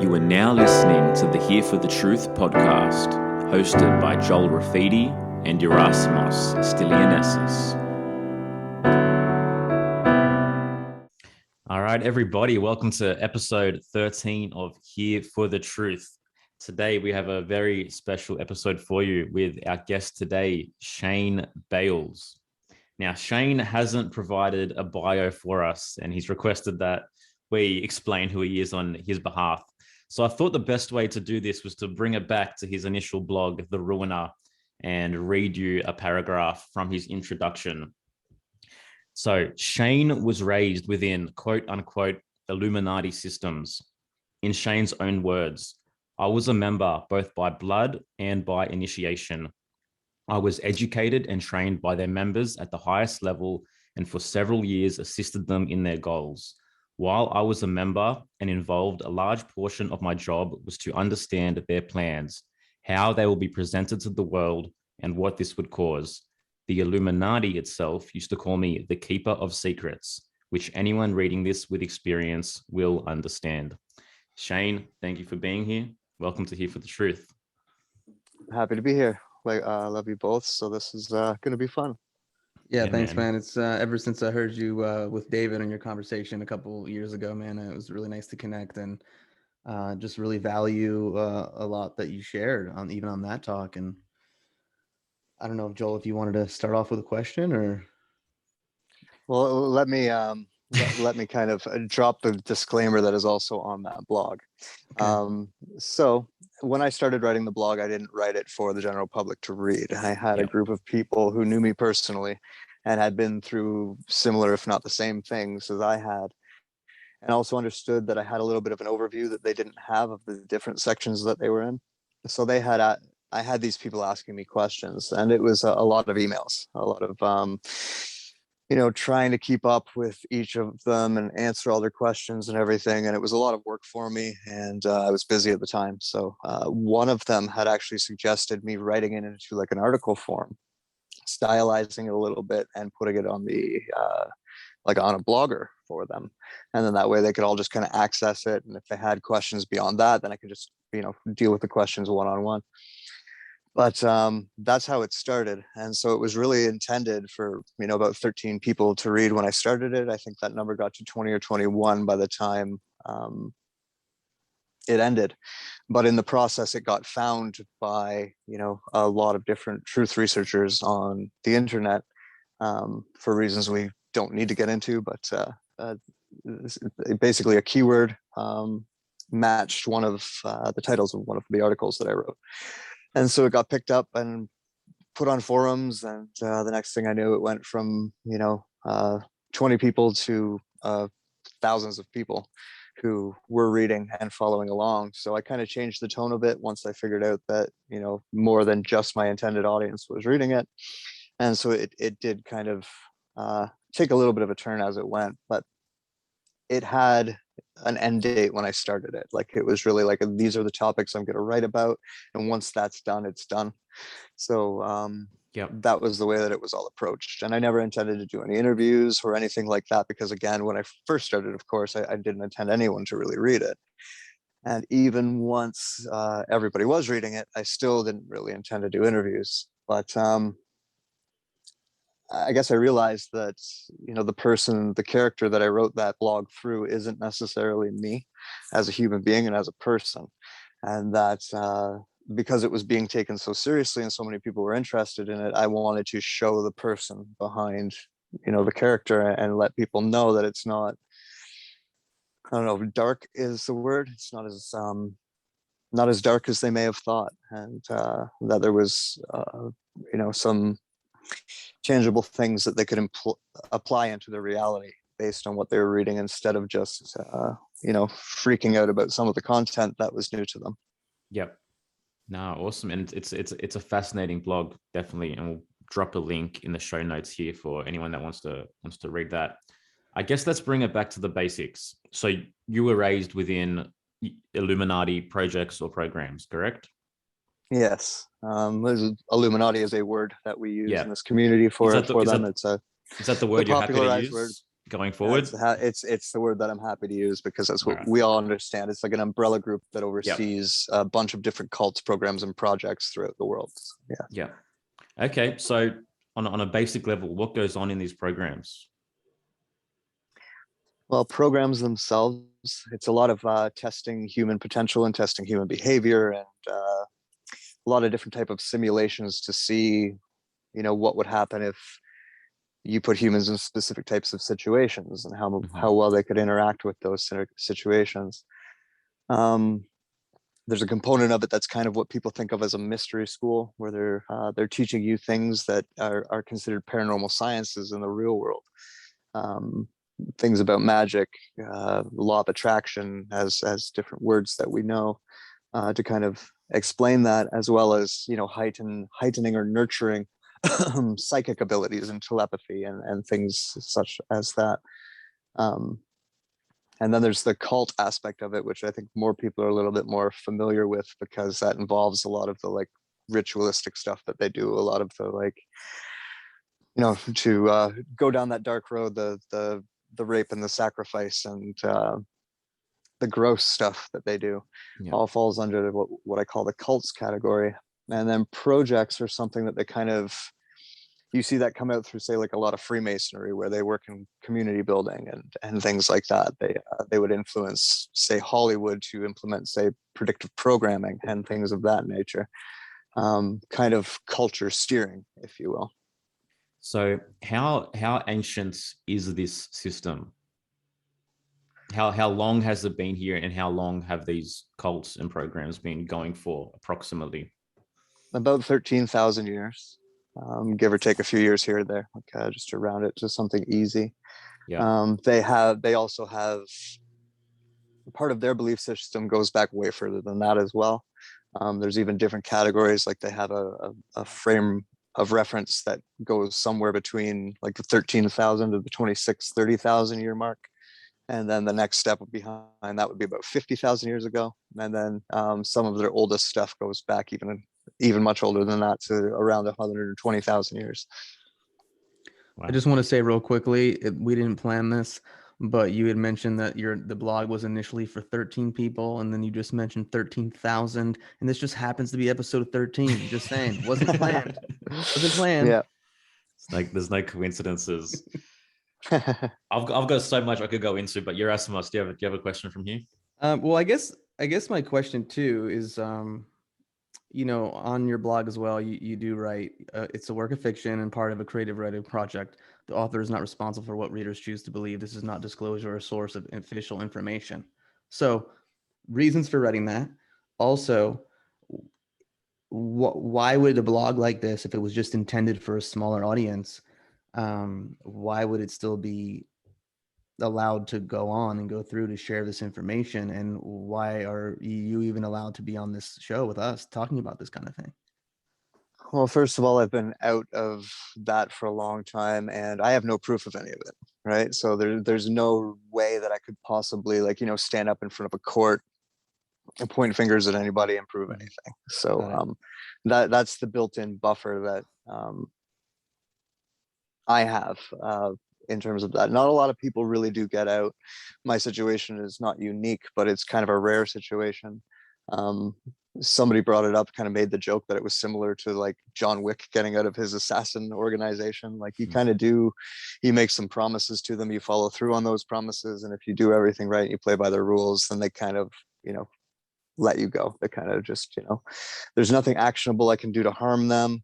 You are now listening to the Here for the Truth podcast, hosted by Joel Rafidi and Erasmus Stylianesis. All right, everybody, welcome to episode 13 of Here for the Truth. Today, we have a very special episode for you with our guest today, Shane Bales. Now, Shane hasn't provided a bio for us, and he's requested that we explain who he is on his behalf. So I thought the best way to do this was to bring it back to his initial blog, The Ruiner, and read you a paragraph from his introduction. So Shane was raised within quote unquote Illuminati systems. In Shane's own words, I was a member both by blood and by initiation. I was educated and trained by their members at the highest level and for several years assisted them in their goals. While I was a member and involved, a large portion of my job was to understand their plans, how they will be presented to the world, and what this would cause. The Illuminati itself used to call me the keeper of secrets, which anyone reading this with experience will understand. Shane, thank you for being here. Welcome to Here for the Truth. Happy to be here. I love you both. So this is going to be fun. Yeah, thanks, man. It's ever since I heard you with David in your conversation a couple years ago, man, it was really nice to connect and just really value a lot that you shared on even on that talk. And I don't know, Joel, if you wanted to start off with a question or. Well, let me kind of drop the disclaimer that is also on that blog. Okay. So when I started writing the blog, I didn't write it for the general public to read. I had a group of people who knew me personally and had been through similar, if not the same things as I had. And also understood that I had a little bit of an overview that they didn't have of the different sections that they were in. So I had these people asking me questions, and it was a lot of emails, a lot of, trying to keep up with each of them and answer all their questions and everything. And it was a lot of work for me, and I was busy at the time. So one of them had actually suggested me writing it into like an article form, stylizing it a little bit and putting it on the like on a blogger for them. And then that way they could all just kind of access it. And if they had questions beyond that, then I could just, deal with the questions one-on-one. But that's how it started. And so it was really intended for, about 13 people to read when I started it. I think that number got to 20 or 21 by the time it ended. But in the process, it got found by, a lot of different truth researchers on the internet for reasons we don't need to get into. But basically a keyword matched one of the titles of one of the articles that I wrote. And so it got picked up and put on forums. And the next thing I knew, it went from, 20 people to thousands of people who were reading and following along. So I kind of changed the tone of it once I figured out that, more than just my intended audience was reading it. And so it did kind of take a little bit of a turn as it went, but it had an end date when I started it. Like it was really like, these are the topics I'm going to write about. And once that's done, it's done. So that was the way that it was all approached. And I never intended to do any interviews or anything like that, because again, when I first started, of course, I didn't intend anyone to really read it. And even once everybody was reading it, I still didn't really intend to do interviews. But I guess I realized that, the character that I wrote that blog through isn't necessarily me as a human being and as a person. And that because it was being taken so seriously and so many people were interested in it, I wanted to show the person behind, the character and let people know that it's not, I don't know, dark is the word. It's not as dark as they may have thought. And that there was, some tangible things that they could apply into their reality based on what they were reading, instead of just freaking out about some of the content that was new to them. Yep. No, awesome. And it's a fascinating blog, definitely, and we'll drop a link in the show notes here for anyone that wants to read that. I guess let's bring it back to the basics. So you were raised within Illuminati projects or programs, correct? Yes. Illuminati is a word that we use in this community for them. Is that the word you're happy to use? Word. going forward? It's the word that I'm happy to use, because that's what All right. we all understand. It's like an umbrella group that Yep. oversees a bunch of different cults, programs, and projects throughout the world. Yeah. Yeah. Okay. So on a basic level, what goes on in these programs? Well, programs themselves, it's a lot of testing human potential and testing human behavior, and a lot of different type of simulations to see, what would happen if you put humans in specific types of situations, and how well they could interact with those situations. There's a component of it that's kind of what people think of as a mystery school, where they're teaching you things that are considered paranormal sciences in the real world. Things about magic, law of attraction, as different words that we know, to kind of explain that, as well as heightening or nurturing psychic abilities and telepathy and things such as that. And then there's the cult aspect of it, which I think more people are a little bit more familiar with, because that involves a lot of the like ritualistic stuff that they do, a lot of the like, to go down that dark road, the rape and the sacrifice, and the gross stuff that they do, all falls under what I call the cults category. And then projects are something that they kind of, you see that come out through, say, like a lot of Freemasonry, where they work in community building and things like that. They would influence, say, Hollywood to implement, say, predictive programming and things of that nature. Kind of culture steering, if you will. So how ancient is this system? How long has it been here, and how long have these cults and programs been going for, approximately? About 13,000 years, give or take a few years here or there, just to round it to something easy. Yeah. They also have part of their belief system goes back way further than that as well. There's even different categories, like they have a frame of reference that goes somewhere between like the 13,000 to the 30,000 year mark. And then the next step behind that would be about 50,000 years ago. And then some of their oldest stuff goes back even much older than that, to around 120,000 years. Wow. I just want to say real quickly, we didn't plan this, but you had mentioned that the blog was initially for 13 people, and then you just mentioned 13,000, and this just happens to be episode 13. Just saying, wasn't planned. Wasn't planned. Yeah. It's like there's no coincidences. I've got so much I could go into, but you're asking us. Do you have a question from here? Well, I guess my question too is, on your blog as well, you do write, it's a work of fiction and part of a creative writing project. The author is not responsible for what readers choose to believe. This is not disclosure or source of official information. So, reasons for writing that. Also, why would a blog like this, if it was just intended for a smaller audience, why would it still be allowed to go on and go through to share this information? And why are you even allowed to be on this show with us talking about this kind of thing? Well, first of all, I've been out of that for a long time, and I have no proof of any of it, right? So there's no way that I could possibly, stand up in front of a court and point fingers at anybody and prove anything. So that's the built-in buffer that I have in terms of that. Not a lot of people really do get out. My situation is not unique, but it's kind of a rare situation. Somebody brought it up, kind of made the joke that it was similar to like John Wick getting out of his assassin organization. Like you kind of you make some promises to them, you follow through on those promises, and if you do everything right and you play by their rules, then they kind of, let you go. They kind of just, there's nothing actionable I can do to harm them.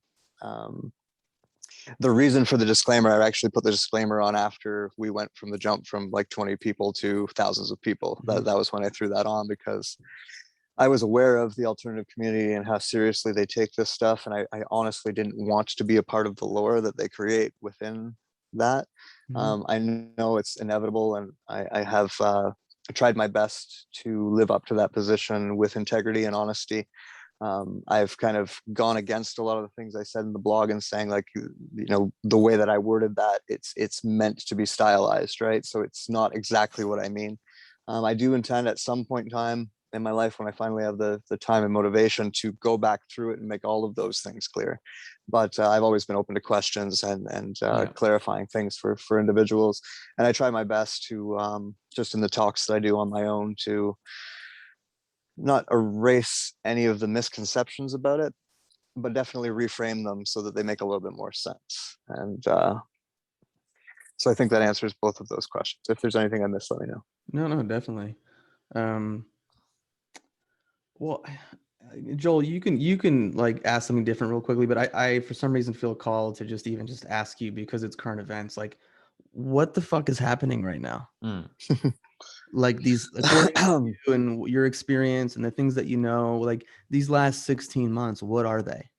The reason for the disclaimer, I actually put the disclaimer on after we went from the jump from like 20 people to thousands of people. That was when I threw that on, because I was aware of the alternative community and how seriously they take this stuff. And I honestly didn't want to be a part of the lore that they create within that. I know it's inevitable, and I have tried my best to live up to that position with integrity and honesty. I've kind of gone against a lot of the things I said in the blog, and saying like, the way that I worded that, it's meant to be stylized, right? So it's not exactly what I mean. I do intend at some point in time, in my life when I finally have the time and motivation to go back through it and make all of those things clear. But I've always been open to questions and clarifying things for individuals. And I try my best to just in the talks that I do on my own to not erase any of the misconceptions about it, but definitely reframe them so that they make a little bit more sense. And so I think that answers both of those questions. If there's anything I missed, let me know. No, definitely. Well, Joel, you can like ask something different real quickly, but I for some reason feel called to just ask you, because it's current events. Like, what the fuck is happening right now? Like these, according to you and your experience and the things that you know, like these last 16 months, what are they?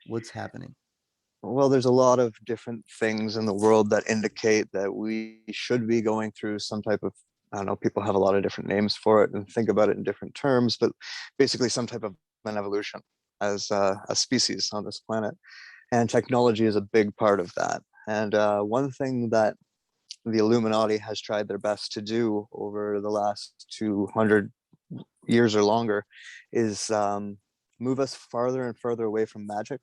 What's happening? Well, there's a lot of different things in the world that indicate that we should be going through some type of, I don't know, people have a lot of different names for it and think about it in different terms, but basically some type of an evolution as a species on this planet. And technology is a big part of that. And one thing that the Illuminati has tried their best to do over the last 200 years or longer is move us farther and further away from magic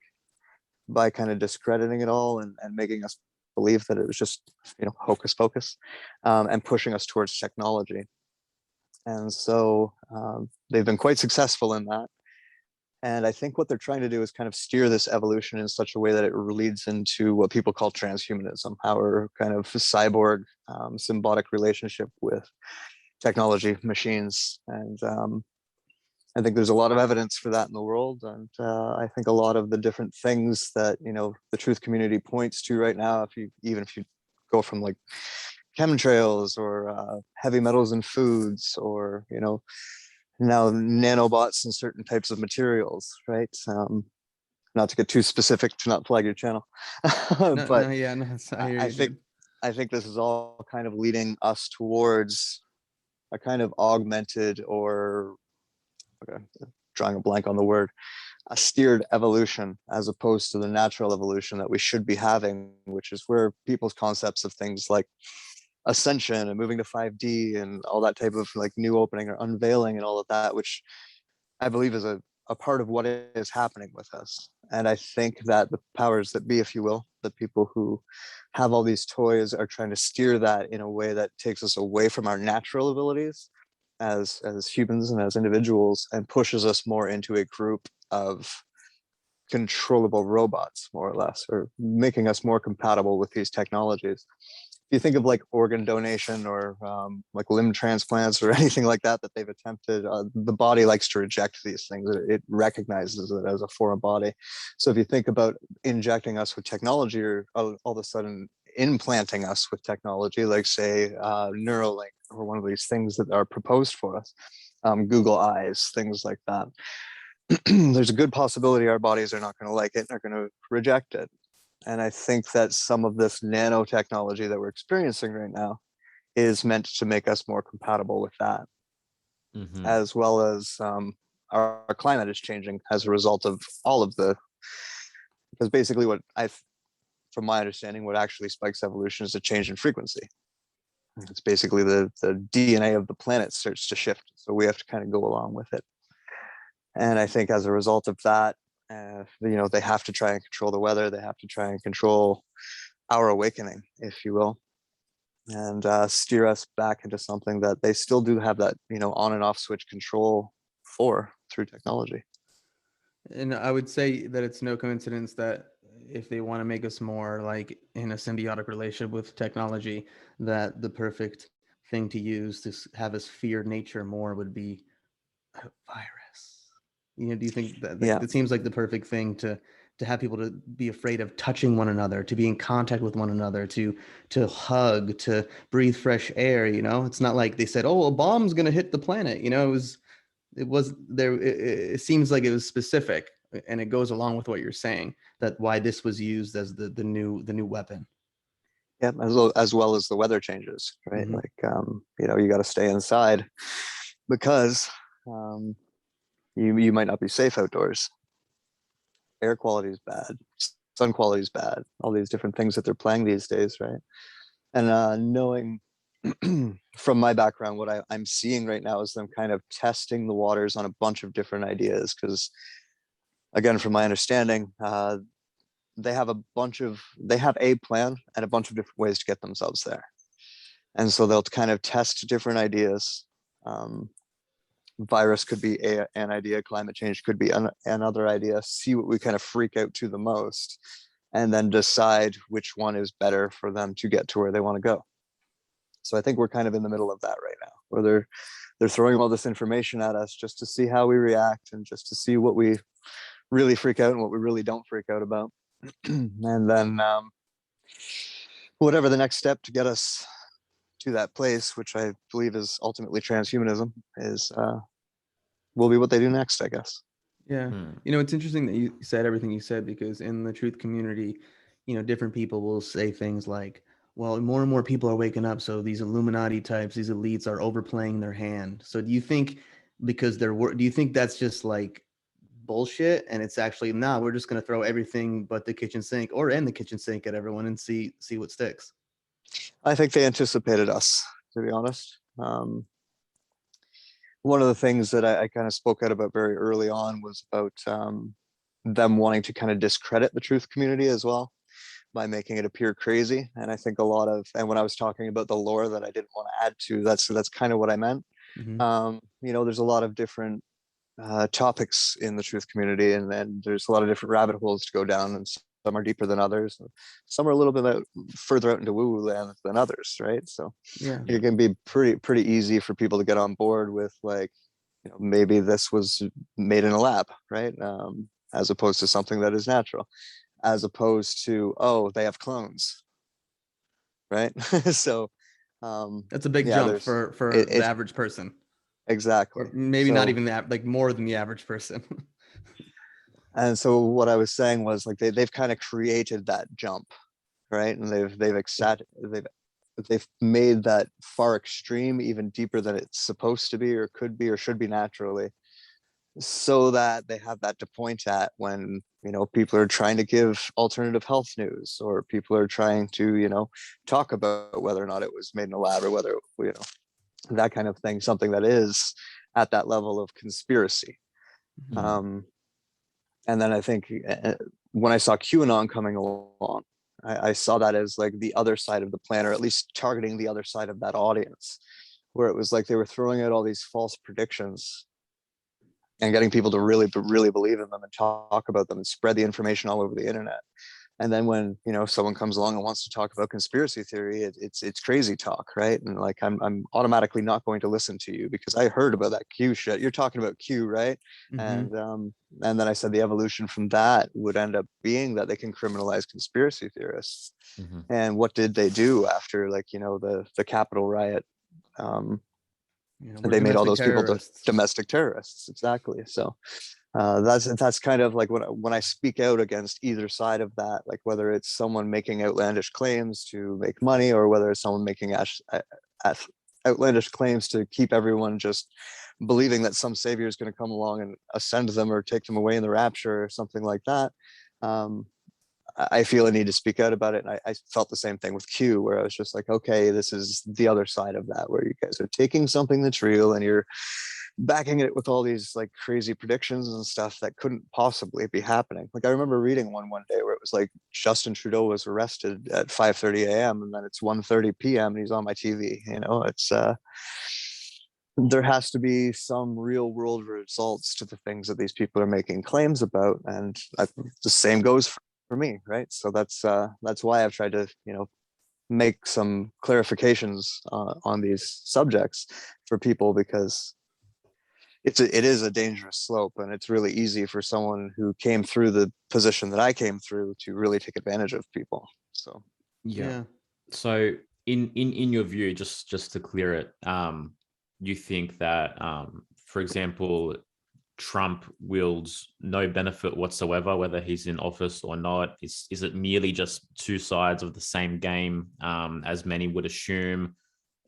by kind of discrediting it all and making us believe that it was just, hocus pocus, and pushing us towards technology. And so they've been quite successful in that. And I think what they're trying to do is kind of steer this evolution in such a way that it leads into what people call transhumanism, our kind of cyborg symbiotic relationship with technology, machines. And I think there's a lot of evidence for that in the world. And I think a lot of the different things that, the truth community points to right now, if you go from like chemtrails or heavy metals in foods or, now nanobots and certain types of materials, right? Not to get too specific to not flag your channel, but I think this is all kind of leading us towards a kind of augmented or, okay, drawing a blank on the word, a steered evolution as opposed to the natural evolution that we should be having, which is where people's concepts of things like ascension and moving to 5D and all that type of like new opening or unveiling and all of that, which I believe is a part of what is happening with us. And I think that the powers that be, if you will, the people who have all these toys are trying to steer that in a way that takes us away from our natural abilities as humans and as individuals and pushes us more into a group of controllable robots, more or less, or making us more compatible with these technologies. If you think of like organ donation or like limb transplants or anything like that they've attempted, the body likes to reject these things. It recognizes it as a foreign body. So if you think about injecting us with technology or all of a sudden implanting us with technology, like say Neuralink or one of these things that are proposed for us, Google Eyes, things like that, there's a good possibility our bodies are not going to like it and are going to reject it. And I think that some of this nanotechnology that we're experiencing right now is meant to make us more compatible with that, as well as our climate is changing as a result of all of because basically from my understanding, what actually spikes evolution is a change in frequency. It's basically the DNA of the planet starts to shift. So we have to kind of go along with it. And I think as a result of that, they have to try and control the weather. They have to try and control our awakening, if you will, and steer us back into something that they still do have that, on and off switch control for through technology. And I would say that it's no coincidence that if they want to make us more like in a symbiotic relationship with technology, that the perfect thing to use to have us fear nature more would be a virus. Do you think that it seems like the perfect thing to have people to be afraid of touching one another, to be in contact with one another, to hug, to breathe fresh air? It's not like they said, "Oh, a bomb's going to hit the planet." It seems like it was specific, and it goes along with what you're saying, that why this was used as the new weapon. Yeah, as well as the weather changes, right? Mm-hmm. Like you got to stay inside because you might not be safe outdoors. Air quality is bad, sun quality is bad, all these different things that they're playing these days, right? And knowing from my background, what I'm seeing right now is them kind of testing the waters on a bunch of different ideas. Because again, from my understanding, they have a plan and a bunch of different ways to get themselves there. And so they'll kind of test different ideas. Virus could be an idea, climate change could be another idea, see what we kind of freak out to the most, and then decide which one is better for them to get to where they want to go. So I think we're kind of in the middle of that right now, where they're throwing all this information at us just to see how we react and just to see what we really freak out and what we really don't freak out about. And then whatever the next step to get us to that place, which I believe is ultimately transhumanism, is will be what they do next, I guess. Yeah. It's interesting that you said everything you said, because in the truth community, different people will say things like, well, more and more people are waking up, so these Illuminati types, these elites are overplaying their hand. So do you think do you think that's just like bullshit, and it's actually, we're just going to throw everything but the kitchen sink, or in the kitchen sink, at everyone and see what sticks? I think they anticipated us, to be honest. One of the things that I kind of spoke out about very early on was about them wanting to kind of discredit the truth community as well, by making it appear crazy. And I think and when I was talking about the lore that I didn't want to add to, that's kind of what I meant. There's a lot of different topics in the truth community, and then there's a lot of different rabbit holes to go down, and some are deeper than others. Some are a little bit further out into woo-woo land than others, right? So it can be pretty easy for people to get on board with, like, maybe this was made in a lab, right? As opposed to something that is natural, as opposed to, oh, they have clones, right? So that's a big jump for the average person. Exactly. Or maybe not even that, like more than the average person. And so what I was saying was, like, they've kind of created that jump, right? And they've made that far extreme even deeper than it's supposed to be, or could be, or should be naturally, so that they have that to point at when people are trying to give alternative health news, or people are trying to talk about whether or not it was made in a lab, or whether that kind of thing, something that is at that level of conspiracy. And then I think when I saw QAnon coming along, I saw that as like the other side of the plan, or at least targeting the other side of that audience, where it was like they were throwing out all these false predictions and getting people to really believe in them and talk about them and spread the information all over the internet. And then when someone comes along and wants to talk about conspiracy theory, it's crazy talk, right? And like I'm automatically not going to listen to you because I heard about that Q shit. You're talking about Q, right? And then I said the evolution from that would end up being that they can criminalize conspiracy theorists. And what did they do after, like, the Capitol riot? They made all those people domestic terrorists. Exactly. So that's kind of like when I speak out against either side of that, like whether it's someone making outlandish claims to make money, or whether it's someone making outlandish claims to keep everyone just believing that some savior is going to come along and ascend them or take them away in the rapture or something like that. I feel a need to speak out about it. And I felt the same thing with Q, where I was just like, okay, this is the other side of that, where you guys are taking something that's real and you're backing it with all these like crazy predictions and stuff that couldn't possibly be happening. Like I remember reading one day where it was like Justin Trudeau was arrested at 5:30 a.m. and then it's 1:30 p.m. and he's on my TV. It's there has to be some real world results to the things that these people are making claims about, and the same goes for me, right? So that's why I've tried to make some clarifications on these subjects for people, because it is a dangerous slope, and it's really easy for someone who came through the position that I came through to really take advantage of people. So so in your view, just to clear it, you think that for example, Trump wields no benefit whatsoever, whether he's in office or not? Is it merely just two sides of the same game, as many would assume?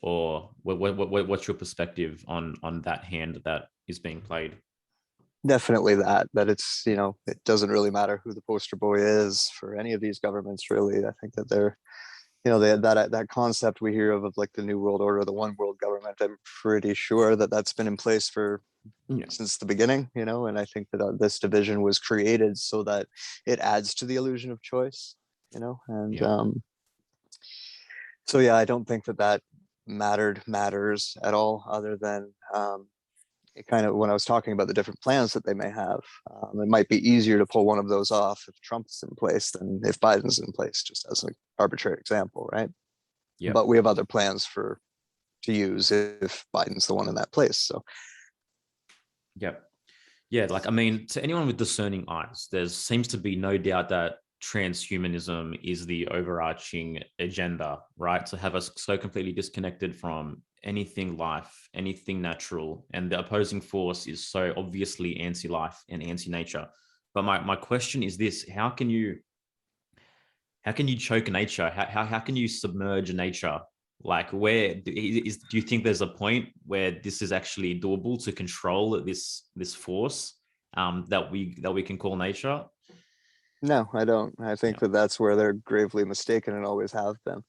Or what's your perspective on that hand that is being played? Definitely that it's, it doesn't really matter who the poster boy is for any of these governments, really. I think that that concept we hear of like the New World Order, the one world government, I'm pretty sure that that's been in place for since the beginning, and I think that this division was created so that it adds to the illusion of choice, and so yeah, I don't think that matters at all, other than it kind of, when I was talking about the different plans that they may have, it might be easier to pull one of those off if Trump's in place than if Biden's in place, just as an arbitrary example, right? Yeah. But we have other plans to use if Biden's the one in that place. So yeah, like, I mean, to anyone with discerning eyes, there seems to be no doubt that transhumanism is the overarching agenda, right? To have us so completely disconnected from anything life, anything natural, and the opposing force is so obviously anti-life and anti-nature. But my question is this: how can you choke nature? How can you submerge nature? Like, do you think there's a point where this is actually doable to control this force that we can call nature? no, I don't. I think that that's where they're gravely mistaken and always have been.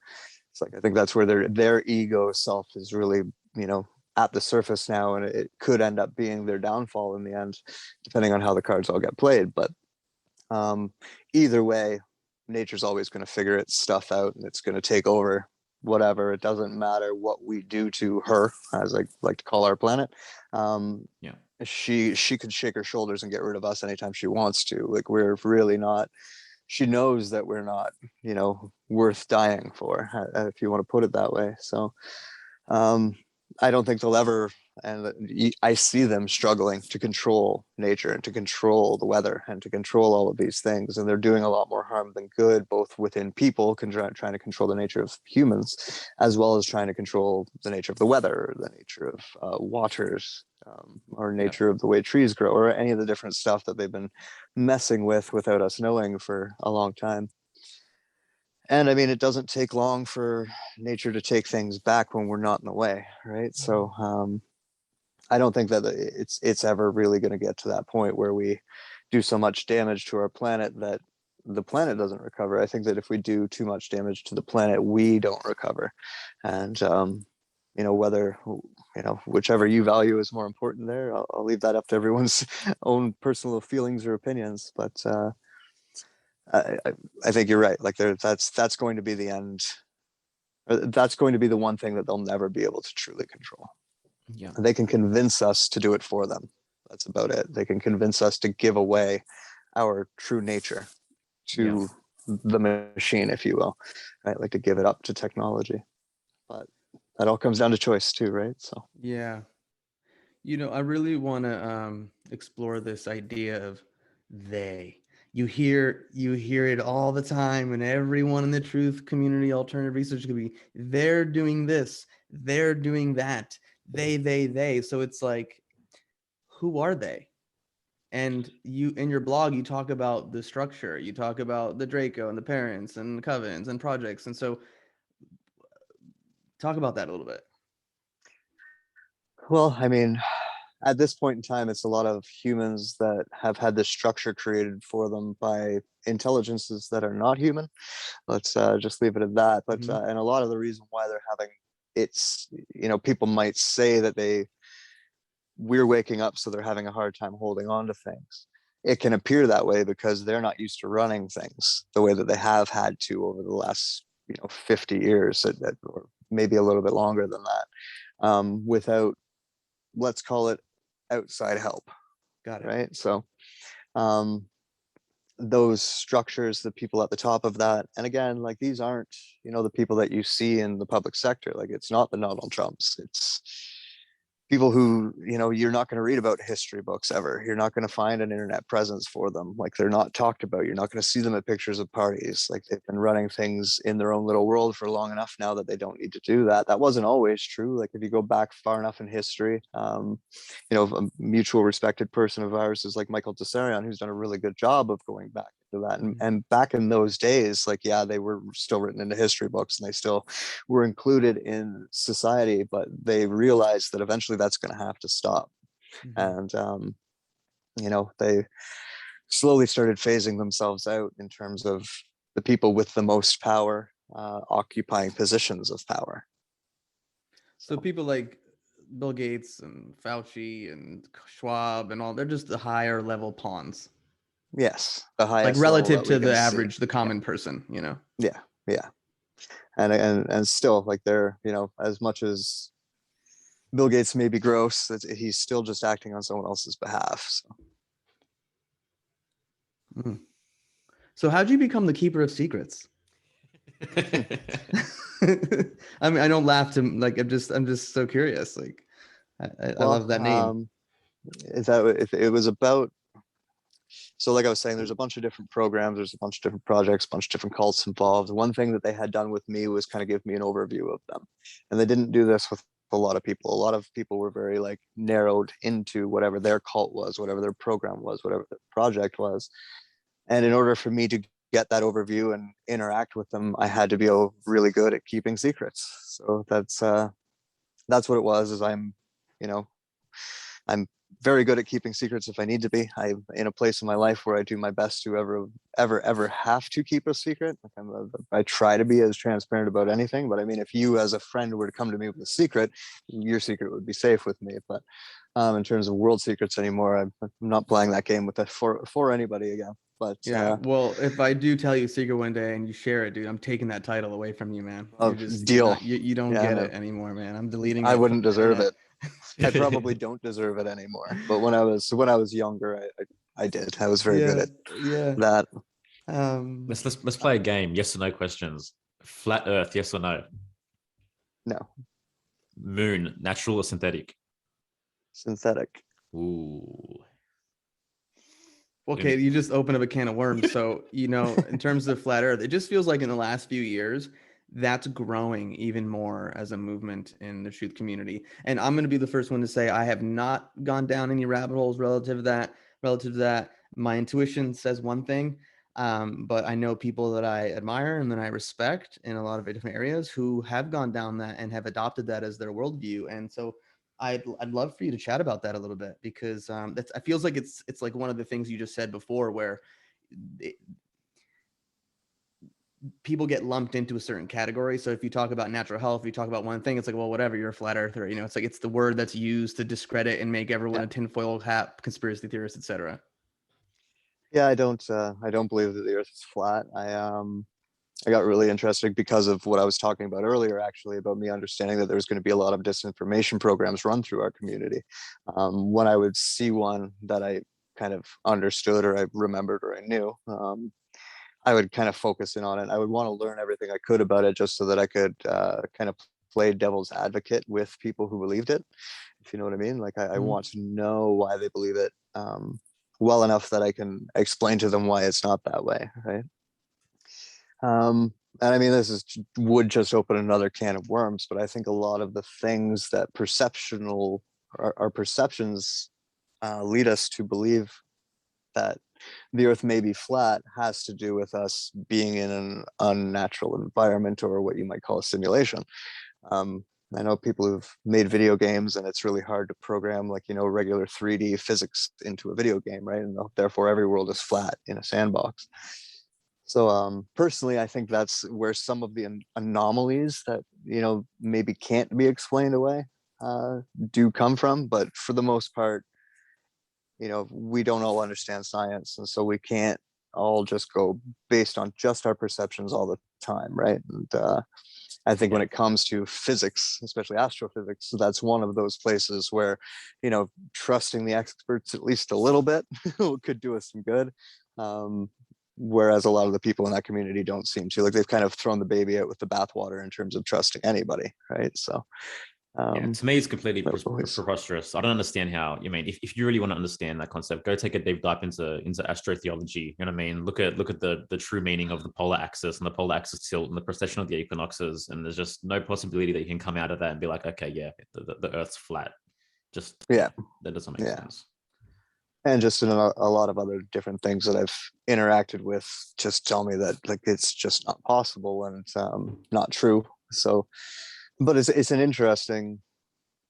It's like, I think that's where their ego self is really, at the surface now, and it could end up being their downfall in the end, depending on how the cards all get played. But either way, nature's always going to figure its stuff out, and it's going to take over whatever. It doesn't matter what we do to her, as I like to call our planet. She could shake her shoulders and get rid of us anytime she wants to. Like, we're really not. She knows that we're not, worth dying for, if you want to put it that way. So I don't think they'll ever, and I see them struggling to control nature and to control the weather and to control all of these things. And they're doing a lot more harm than good, both within people, trying to control the nature of humans, as well as trying to control the nature of the weather, the nature of waters, or nature of the way trees grow, or any of the different stuff that they've been messing with without us knowing for a long time. And I mean, it doesn't take long for nature to take things back when we're not in the way, right? So I don't think that it's ever really going to get to that point where we do so much damage to our planet that the planet doesn't recover. I think that if we do too much damage to the planet, we don't recover. And whether whichever you value is more important there, I'll leave that up to everyone's own personal feelings or opinions. But I think you're right. Like, that's going to be the end. That's going to be the one thing that they'll never be able to truly control. Yeah. They can convince us to do it for them. That's about it. They can convince us to give away our true nature to the machine, if you will, right? Like, to give it up to technology. But that all comes down to choice too, right? So yeah, I really want to explore this idea of they. You hear it all the time, and everyone in the truth community, alternative research, could be, they're doing this, they're doing that, they. So it's like, who are they? And you, in your blog, you talk about the structure, you talk about the Draco and the parents and the covens and projects, and so talk about that a little bit. well, I mean, at this point in time, it's a lot of humans that have had this structure created for them by intelligences that are not human. Let's just leave it at that. But and a lot of the reason why they're having, it's, people might say that we're waking up, so they're having a hard time holding on to things. It can appear that way because they're not used to running things the way that they have had to over the last 50 years, or maybe a little bit longer than that, without, let's call it, outside help. Got it. Right. So those structures, the people at the top of that, and again, like, these aren't the people that you see in the public sector. Like, it's not the Donald Trumps. It's people who, you're not going to read about history books ever. You're not going to find an internet presence for them. Like, they're not talked about. You're not going to see them at pictures of parties. Like, they've been running things in their own little world for long enough now that they don't need to do that. That wasn't always true. Like, if you go back far enough in history, a mutual respected person of ours is like Michael Tessarion, who's done a really good job of going back to that. And back in those days, like, yeah, they were still written into history books and they still were included in society, but they realized that eventually that's going to have to stop. And they slowly started phasing themselves out in terms of the people with the most power, occupying positions of power. So people like Bill Gates and Fauci and Schwab and all, they're just the higher level pawns. Yes, the highest, like relative to the see. average, the common person, you know. Yeah, and still, like, they're, you know, as much as Bill Gates may be gross, he's still just acting on someone else's behalf. So how'd you become the keeper of secrets? I mean, I don't laugh to, like, I'm just so curious. Like, I love that name. It was about, so like I was saying, there's a bunch of different programs, there's a bunch of different projects, a bunch of different cults involved. One thing that they had done with me was kind of give me an overview of them. And they didn't do this with a lot of people. A lot of people were very, like, narrowed into whatever their cult was, whatever their program was, whatever their project was. And in order for me to get that overview and interact with them, I had to be really good at keeping secrets. So that's what it was. Is I'm very good at keeping secrets if I need to be. I'm in a place in my life where I do my best to ever have to keep a secret. Like, I try to be as transparent about anything. But I mean, if you as a friend were to come to me with a secret, your secret would be safe with me. But in terms of world secrets anymore, I'm not playing that game with that for anybody again. But yeah, well, if I do tell you a secret one day and you share it, dude, I'm taking that title away from you, man. Deal. You don't get it anymore, man. I'm deleting it. I wouldn't deserve it. I probably don't deserve it anymore. But when I was younger, I did. I was very good at that. Let's play a game. Yes or no questions. Flat Earth, yes or no? No. Moon, natural or synthetic? Synthetic. Ooh. Okay, you just open up a can of worms. So, you know, in terms of flat Earth, it just feels like in the last few years, that's growing even more as a movement in the truth community. And I'm going to be the first one to say I have not gone down any rabbit holes relative to that. My intuition says one thing, but I know people that I admire and that I respect in a lot of different areas who have gone down that and have adopted that as their worldview. And so I'd love for you to chat about that a little bit, because I feels like it's like one of the things you just said before, where people get lumped into a certain category. So if you talk about natural health, if you talk about one thing, it's like, well, whatever, you're a flat earther. You know, it's like, it's the word that's used to discredit and make everyone a tinfoil hat conspiracy theorist, etc. Yeah, I don't believe that the earth is flat. I got really interested because of what I was talking about earlier, actually, about me understanding that there's going to be a lot of disinformation programs run through our community. When I would see one that I kind of understood or I remembered or I knew, I would kind of focus in on it. I would want to learn everything I could about it just so that I could kind of play devil's advocate with people who believed it, if you know what I mean. Like, I want to know why they believe it well enough that I can explain to them why it's not that way, right? And I mean, would just open another can of worms, but I think a lot of the things that our perceptions lead us to believe that the earth may be flat has to do with us being in an unnatural environment, or what you might call a simulation. I know people who've made video games, and it's really hard to program, like, you know, regular 3D physics into a video game, right? And therefore every world is flat in a sandbox. So personally, I think that's where some of the anomalies that, you know, maybe can't be explained away do come from. But for the most part, you know, we don't all understand science, and so we can't all just go based on just our perceptions all the time, right? And I think when it comes to physics, especially astrophysics, that's one of those places where, you know, trusting the experts at least a little bit could do us some good. Whereas a lot of the people in that community don't seem to. Like, they've kind of thrown the baby out with the bathwater in terms of trusting anybody, right? So to me, it's completely preposterous. I don't understand how. I mean, if you really want to understand that concept, go take a deep dive into astrotheology. You know what I mean? Look at the true meaning of the polar axis and the polar axis tilt and the precession of the equinoxes. And there's just no possibility that you can come out of that and be like, okay, yeah, the Earth's flat. Just that doesn't make sense. And just in a lot of other different things that I've interacted with, just tell me that, like, it's just not possible and it's not true. So, but it's an interesting,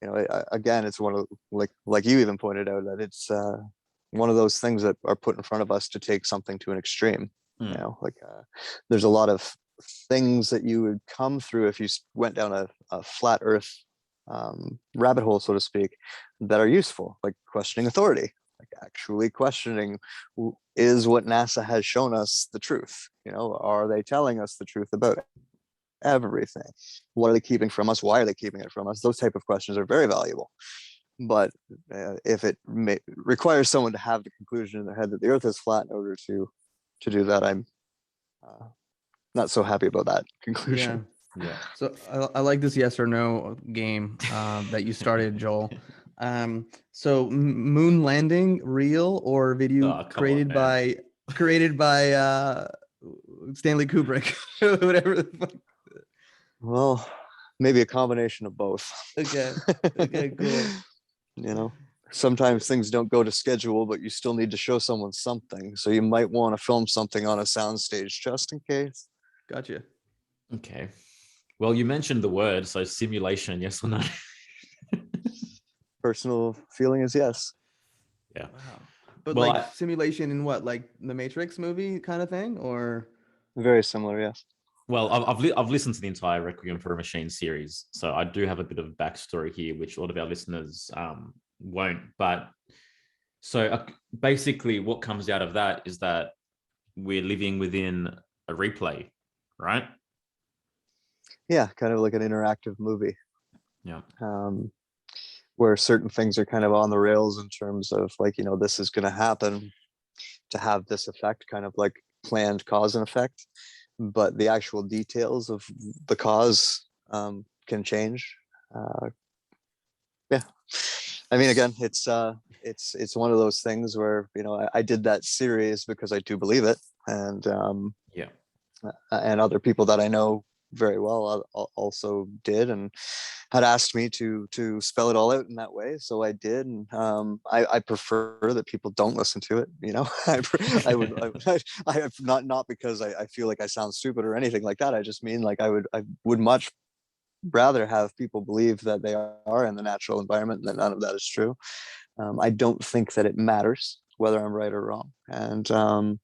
you know, again, it's one of, like you even pointed out, that it's one of those things that are put in front of us to take something to an extreme. You know, like there's a lot of things that you would come through if you went down a flat earth rabbit hole, so to speak, that are useful, like questioning authority, like actually questioning, is what NASA has shown us the truth? Are they telling us the truth about everything? What are they keeping from us? Why are they keeping it from us? Those type of questions are very valuable. But if it requires someone to have the conclusion in their head that the earth is flat in order to do that, I'm not so happy about that conclusion. Yeah. So I like this yes or no game that you started, Joel. So moon landing, real or video created by Stanley Kubrick, whatever the fuck. Well, maybe a combination of both. Okay, cool. Sometimes things don't go to schedule, but you still need to show someone something. So you might want to film something on a soundstage just in case. Gotcha. Okay. Well, you mentioned the word, so simulation, yes or no? Personal feeling is yes. Yeah. Wow. But simulation in what, like the Matrix movie kind of thing, or? Very similar, yes. Well, I've listened to the entire Requiem for a Machine series, so I do have a bit of backstory here, which a lot of our listeners won't. But so basically, what comes out of that is that we're living within a replay, right? Yeah, kind of like an interactive movie. Yeah. Where certain things are kind of on the rails in terms of like, this is going to happen to have this effect, kind of like planned cause and effect. But the actual details of the cause can change. Yeah. I mean, again, it's one of those things where, I did that series because I do believe it. And and other people that I know very well also did and had asked me to spell it all out in that way, so I did. And I prefer that people don't listen to it. I would not because I feel like I sound stupid or anything like that. I just mean like I would much rather have people believe that they are in the natural environment and that none of that is true. I don't think that it matters whether I'm right or wrong. And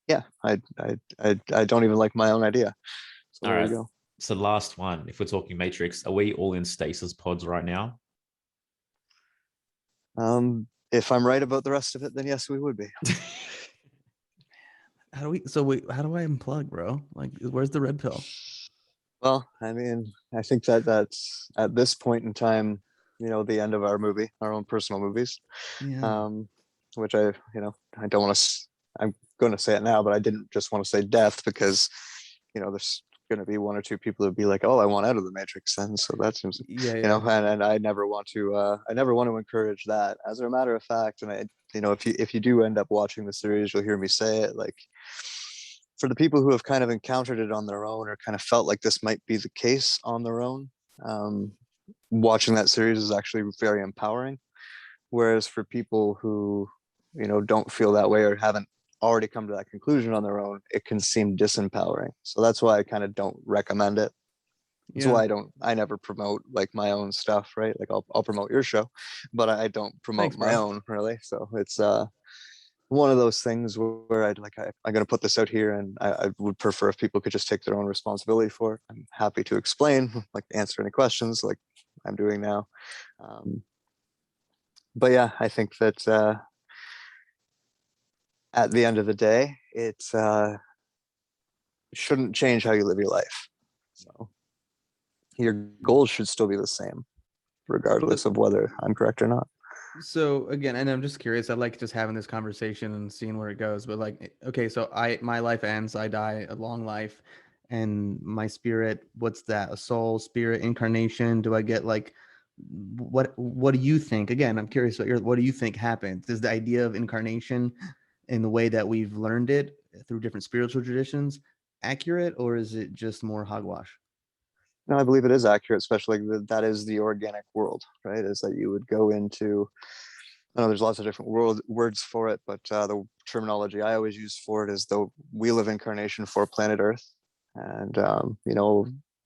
yeah, I don't even like my own idea. So all right. You go. So last one, if we're talking Matrix, are we all in stasis pods right now? If I'm right about the rest of it, then yes, we would be. How do I unplug, bro? Like, where's the red pill? Well, I mean, I think that's at this point in time, the end of our movie, our own personal movies. Yeah. Which I don't want to. I'm going to say it now, but I didn't just want to say death because, there's going to be one or two people who'd be like, "Oh, I want out of the Matrix." Then, so that seems, and I never want to. I never want to encourage that. As a matter of fact, and if you do end up watching the series, you'll hear me say it. Like, for the people who have kind of encountered it on their own or kind of felt like this might be the case on their own, watching that series is actually very empowering. Whereas for people who, don't feel that way or haven't already come to that conclusion on their own, it can seem disempowering. So that's why I kind of don't recommend it. That's why I never promote like my own stuff, right? Like I'll promote your show, but I don't promote my own really. So it's one of those things where I'm going to put this out here, and I would prefer if people could just take their own responsibility for it. I'm happy to explain, like answer any questions like I'm doing now. But yeah, I think that at the end of the day, it shouldn't change how you live your life. So your goals should still be the same, regardless of whether I'm correct or not. So again, and I'm just curious, I like just having this conversation and seeing where it goes. But like, okay, so my life ends, I die a long life, and my spirit, what's that? A soul, spirit, incarnation? Do I get like what do you think? Again, I'm curious what do you think happens? Is the idea of incarnation in the way that we've learned it through different spiritual traditions accurate, or is it just more hogwash? No, I believe it is accurate, especially that is the organic world, right? Is that you would go into, I know there's lots of different words for it, but the terminology I always use for it is the wheel of incarnation for planet Earth. And,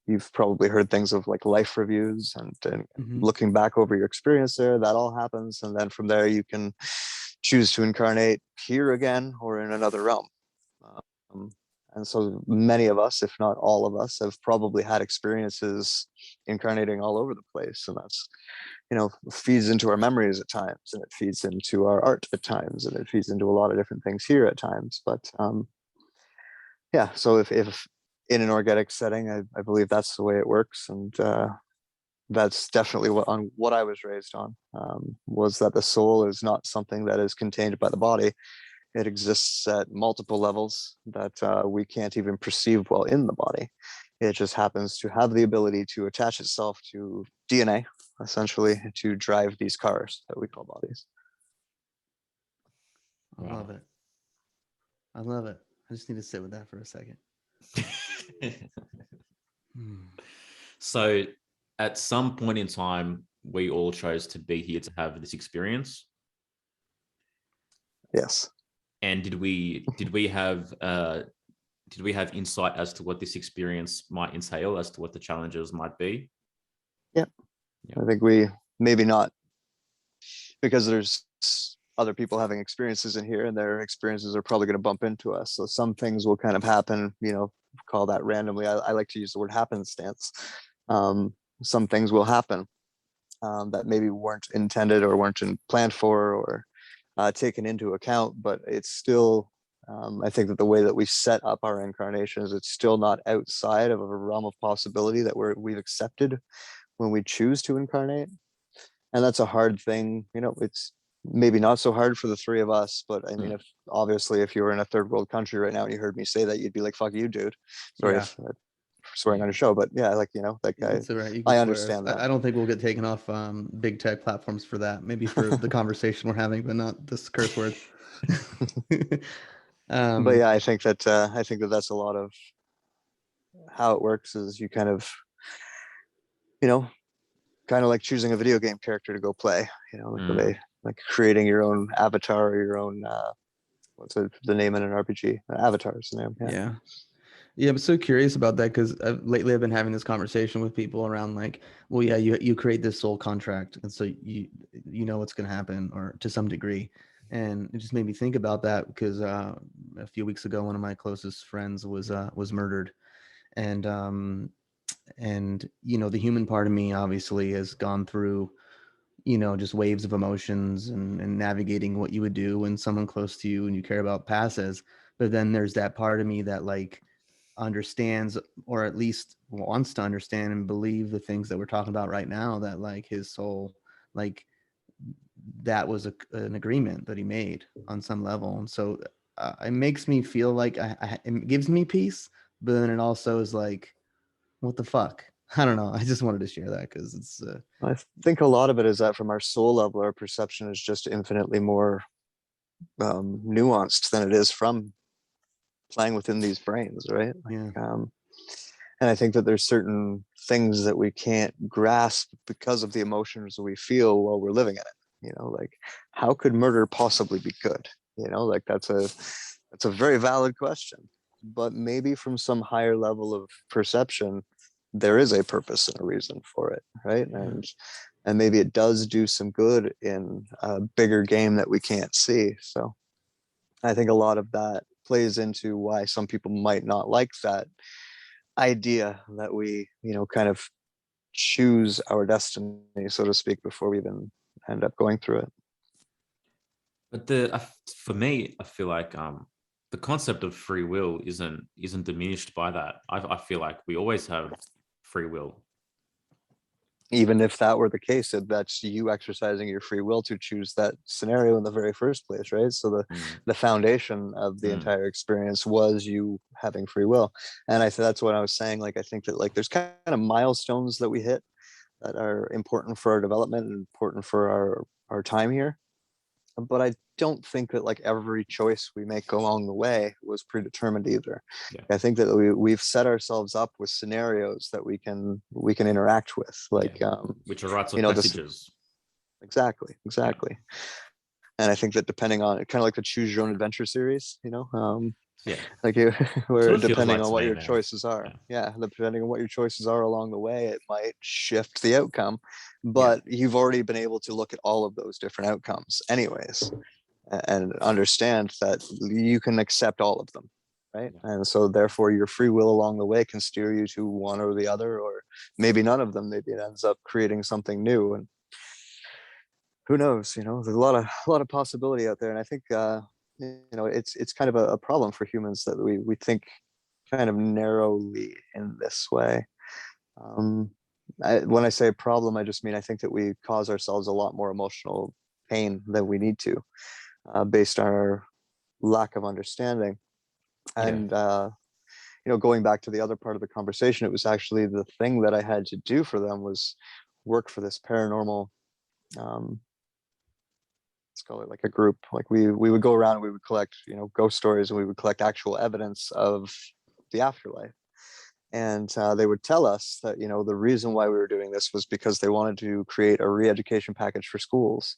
you've probably heard things of like life reviews and looking back over your experience there, that all happens. And then from there, you can choose to incarnate here again or in another realm. And so many of us, if not all of us, have probably had experiences incarnating all over the place. And that's, feeds into our memories at times, and it feeds into our art at times, and it feeds into a lot of different things here at times. But yeah, so if in an organic setting, I believe that's the way it works. And that's definitely what I was raised on, was that the soul is not something that is contained by the body. It exists at multiple levels that we can't even perceive while in the body. It just happens to have the ability to attach itself to DNA, essentially, to drive these cars that we call bodies. I love it. I love it. I just need to sit with that for a second. So at some point in time, we all chose to be here to have this experience. Yes. And did we have insight as to what this experience might entail, as to what the challenges might be? Yeah. I think we maybe not, because there's other people having experiences in here, and their experiences are probably going to bump into us. So some things will kind of happen, call that randomly. I like to use the word happenstance. Some things will happen that maybe weren't intended or weren't planned for or taken into account, but it's still, I think that the way that we set up our incarnations, it's still not outside of a realm of possibility that we've accepted when we choose to incarnate. And that's a hard thing. It's maybe not so hard for the three of us, but I mean, if you were in a third world country right now and you heard me say that, you'd be like, fuck you, dude. Sorry if swearing on your show, but yeah, I understand that. I don't think we'll get taken off big tech platforms for that. Maybe for the conversation we're having, but not this curse word. But yeah, I think that that's a lot of how it works. Is you kind of like choosing a video game character to go play. Like creating your own avatar or your own what's the name in an RPG? Avatar is the name. Yeah, I'm so curious about that because lately I've been having this conversation with people around like, well, yeah, you create this soul contract, and so you know what's going to happen, or to some degree, and it just made me think about that because a few weeks ago, one of my closest friends was murdered, and the human part of me obviously has gone through just waves of emotions and navigating what you would do when someone close to you and you care about passes. But then there's that part of me that like understands, or at least wants to understand and believe the things that we're talking about right now, that like his soul, like that was an agreement that he made on some level. And so it makes me feel like it gives me peace, but then it also is like, what the fuck? I don't know. I just wanted to share that because it's I think a lot of it is that from our soul level, our perception is just infinitely more nuanced than it is from playing within these brains, right? And I think that there's certain things that we can't grasp because of the emotions we feel while we're living in it. Like how could murder possibly be good? Like that's a very valid question. But maybe from some higher level of perception, there is a purpose and a reason for it, right? And maybe it does do some good in a bigger game that we can't see. So I think a lot of that plays into why some people might not like that idea that we, kind of choose our destiny, so to speak, before we even end up going through it. But for me, I feel like the concept of free will isn't diminished by that. I feel like we always have free will. Even if that were the case, that's you exercising your free will to choose that scenario in the very first place, right? So the foundation of the entire experience was you having free will. And that's what I was saying. Like, I think that like there's kind of milestones that we hit that are important for our development and important for our time here. But I don't think that like every choice we make along the way was predetermined either. Yeah. I think that we've set ourselves up with scenarios that we can interact with, like which are rites of passages. Exactly. Yeah. And I think that depending on kind of like the Choose Your Own Adventure series, like where depending on what your choices are, depending on what your choices are along the way, it might shift the outcome. But you've already been able to look at all of those different outcomes anyways, and understand that you can accept all of them, right? Yeah. And so therefore your free will along the way can steer you to one or the other, or maybe none of them. Maybe it ends up creating something new, and who knows? There's a lot of possibility out there. And I think it's kind of a problem for humans that we think kind of narrowly in this way. um when I say problem, I just mean I think that we cause ourselves a lot more emotional pain than we need to, based on our lack of understanding. Yeah. And going back to the other part of the conversation, it was actually the thing that I had to do for them was work for this paranormal, um, let's call it like a group. Like we would go around and we would collect, ghost stories, and we would collect actual evidence of the afterlife. And they would tell us that, the reason why we were doing this was because they wanted to create a re-education package for schools,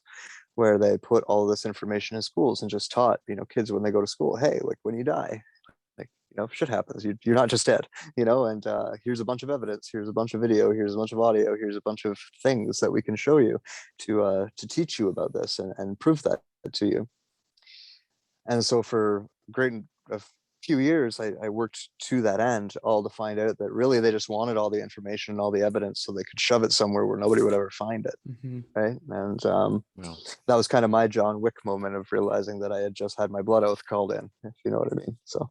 where they put all this information in schools and just taught, kids when they go to school, hey, like when you die, like, shit happens. You're not just dead, and here's a bunch of evidence, here's a bunch of video, here's a bunch of audio, here's a bunch of things that we can show you to teach you about this and prove that to you. And so for a few years, I worked to that end, all to find out that really they just wanted all the information and all the evidence so they could shove it somewhere where nobody would ever find it. Mm-hmm. Right. And Wow. that was kind of my John Wick moment of realizing that I had just had my blood oath called in, if you know what I mean. So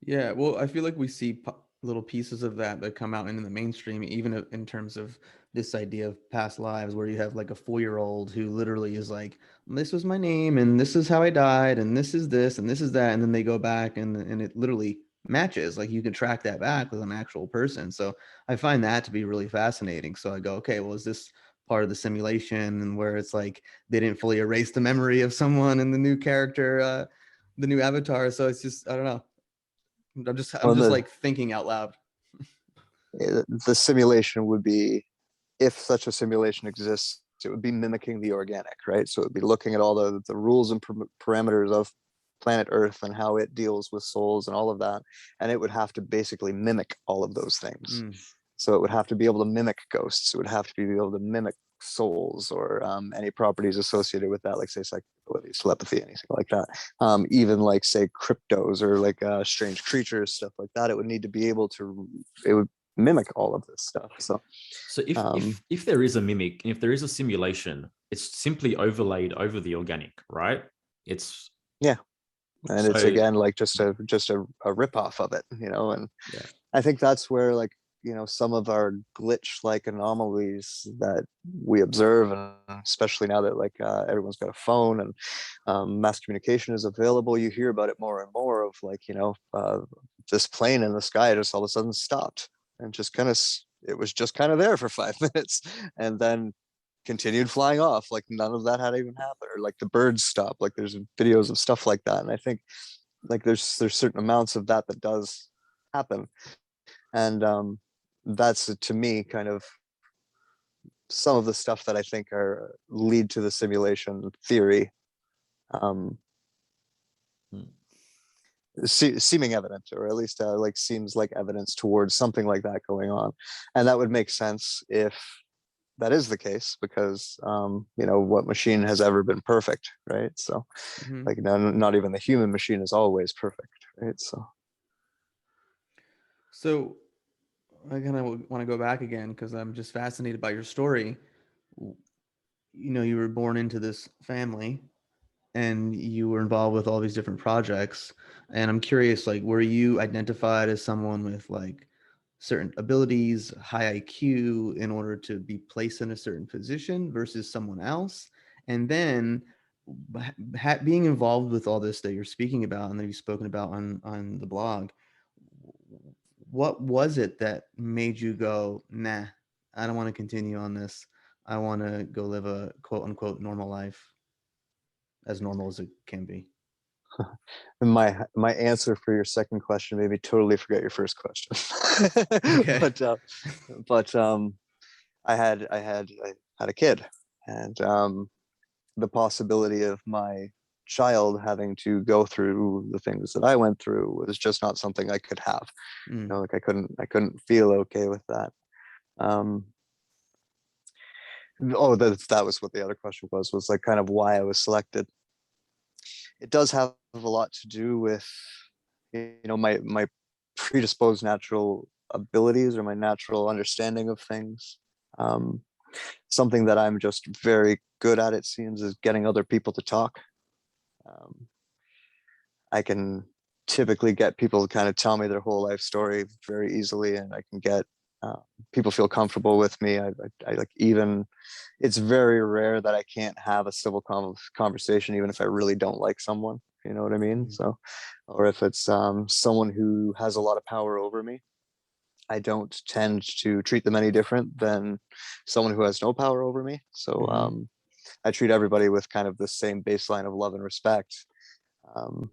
Yeah, well, I feel like we see little pieces of that come out into the mainstream, even in terms of this idea of past lives, where you have like a 4-year-old who literally is like, "This was my name, and this is how I died, and this is this, and this is that," and then they go back, and it literally matches. Like you can track that back with an actual person. So I find that to be really fascinating. So I go, okay, well, is this part of the simulation, and where it's like they didn't fully erase the memory of someone in the new character, the new avatar? So it's just, I don't know. I'm well, just like thinking out loud. the simulation would be, if such a simulation exists, it would be mimicking the organic, right? So it would be looking at all the rules and parameters of planet Earth and how it deals with souls and all of that. And it would have to basically mimic all of those things. Mm. So it would have to be able to mimic ghosts. It would have to be able to mimic souls, or any properties associated with that, like say psychic ability, telepathy, anything like that. Even like say cryptos, or like strange creatures, stuff like that. It would need to be able to. It would mimic all of this stuff. So if if there is a mimic, if there is a simulation, it's simply overlaid over the organic, right? It's yeah, and so it's again like just a rip off of it, and yeah. I think that's where like some of our glitch like anomalies that we observe, and especially now that like everyone's got a phone, and mass communication is available, you hear about it more and more of like this plane in the sky just all of a sudden stopped and just kind of, it was just kind of there for 5 minutes and then continued flying off like none of that had even happened, or like the birds stop. Like there's videos of stuff like that, and I think like there's certain amounts of that does happen. And that's to me kind of some of the stuff that I think are lead to the simulation theory, um, seeming evident, or at least like seems like evidence towards something like that going on. And that would make sense if that is the case, because what machine has ever been perfect, right? So Mm-hmm. like not even the human machine is always perfect, right? So I kind of want to go back again because I'm just fascinated by your story. You were born into this family and you were involved with all these different projects. And I'm curious, like, were you identified as someone with like certain abilities, high IQ, in order to be placed in a certain position versus someone else? And then being involved with all this that you're speaking about and that you've spoken about on the blog, what was it that made you go, nah, I don't want to continue on this. I want to go live a quote unquote normal life, as normal as it can be. And my answer for your second question made me totally forget your first question. Okay. but I had a kid, and the possibility of my child having to go through the things that I went through was just not something I could have. Mm. Like I couldn't feel okay with that. Um, that was what the other question was like kind of why I was selected. It does have a lot to do with my predisposed natural abilities or my natural understanding of things. Something that I'm just very good at, it seems, is getting other people to talk. I can typically get people to kind of tell me their whole life story very easily, and I can get people feel comfortable with me. I like, even it's very rare that I can't have a civil conversation, even if I really don't like someone. You know what I mean? Mhm. So, or if it's someone who has a lot of power over me, I don't tend to treat them any different than someone who has no power over me. So Mhm. I treat everybody with kind of the same baseline of love and respect. Um,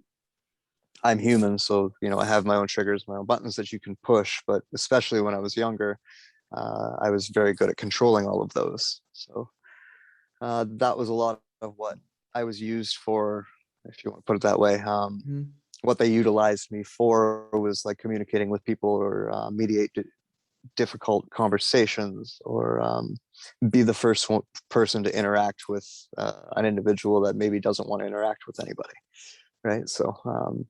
I'm human, so I have my own triggers, my own buttons that you can push. But especially when I was younger, I was very good at controlling all of those. So that was a lot of what I was used for, if you want to put it that way. Mhm. What they utilized me for was like communicating with people, or mediate difficult conversations, or be the first person to interact with an individual that maybe doesn't want to interact with anybody. Right. So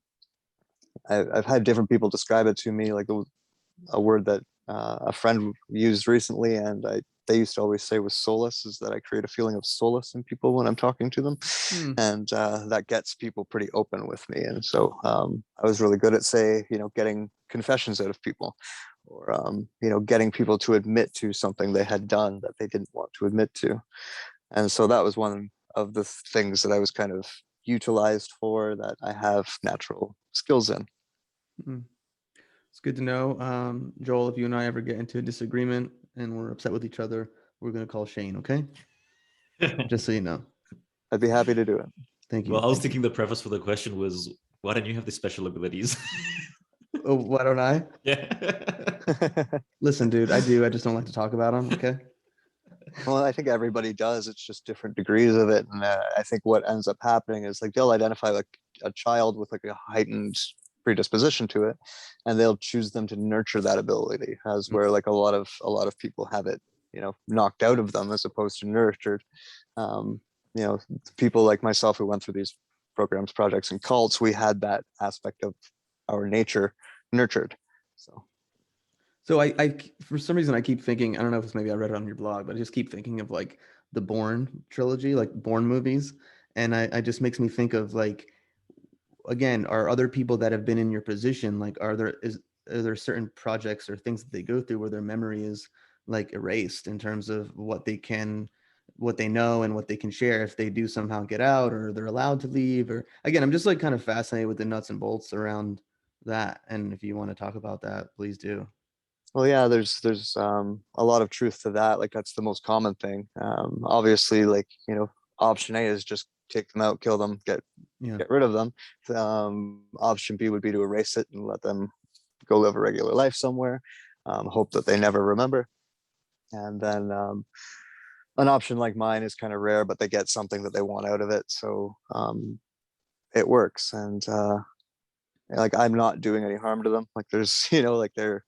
I've had different people describe it to me, like a word that a friend used recently, and they used to always say was solace, is that I create a feeling of solace in people when I'm talking to them. Mhm. And that gets people pretty open with me. And so I was really good at, say, getting confessions out of people, or getting people to admit to something they had done that they didn't want to admit to. And so that was one of the things that I was kind of utilized for, that I have natural skills in. Mhm. It's good to know. Joel, if you and I ever get into a disagreement and we're upset with each other, we're going to call Shane, okay? Just so you know. I'd be happy to do it. Thank you. Well, I was Thank you. thinking the preface for the question was, why don't you have the special abilities? Oh, why don't I? Yeah. Listen, dude, I do. I just don't like to talk about them, okay? Well, I think everybody does. It's just different degrees of it. And I think what ends up happening is, like, they'll identify like a child with like a heightened predisposition to it, and they'll choose them to nurture that ability, as where like a lot of people have it, knocked out of them as opposed to nurtured. Um, People like myself who went through these programs, projects, and cults, we had that aspect of our nature nurtured. So So I for some reason I keep thinking, I don't know if it's maybe I read it on your blog, but I just keep thinking of like the Bourne trilogy, like Bourne movies. And I just makes me think of like, again, are other people that have been in your position, like are there certain projects or things that they go through where their memory is like erased in terms of what they know and what they can share if they do somehow get out, or they're allowed to leave? Or again, I'm just like kind of fascinated with the nuts and bolts around that. And if you want to talk about that, please do. well, yeah, there's a lot of truth to that. Like, that's the most common thing. Obviously, like, option A is just take them out, kill them, Yeah. get rid of them. Option B would be to erase it and let them go live a regular life somewhere. Hope that they never remember. And then an option like mine is kind of rare, but they get something that they want out of it, so it works. And like, I'm not doing any harm to them. Like, there's like, they're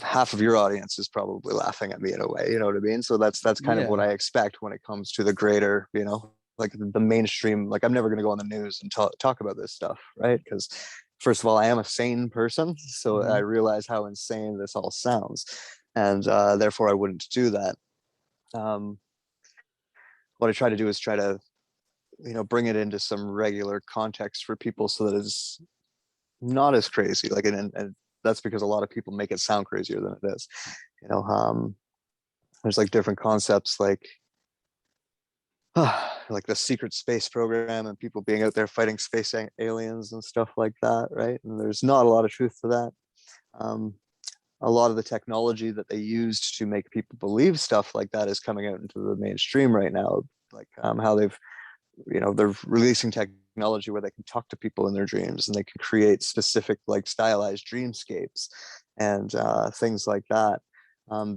half of your audience is probably laughing at me in a way, you know what I mean? So that's kind of what Yeah. I expect when it comes to the greater, like the mainstream. Like, I'm never going to go on the news and talk about this stuff, right? Because first of all, I am a sane person, so I Mhm. realize how insane this all sounds, and therefore I wouldn't do that. um, what I try to do is try to bring it into some regular context for people, so that it's not as crazy. Like, and that's because a lot of people make it sound crazier than it is. There's like different concepts, like the secret space program, and people being out there fighting space aliens and stuff like that, right? And there's not a lot of truth to that. um, a lot of the technology that they used to make people believe stuff like that is coming out into the mainstream right now. Like, how they're releasing technology where they can talk to people in their dreams, and they can create specific, like, stylized dreamscapes and things like that.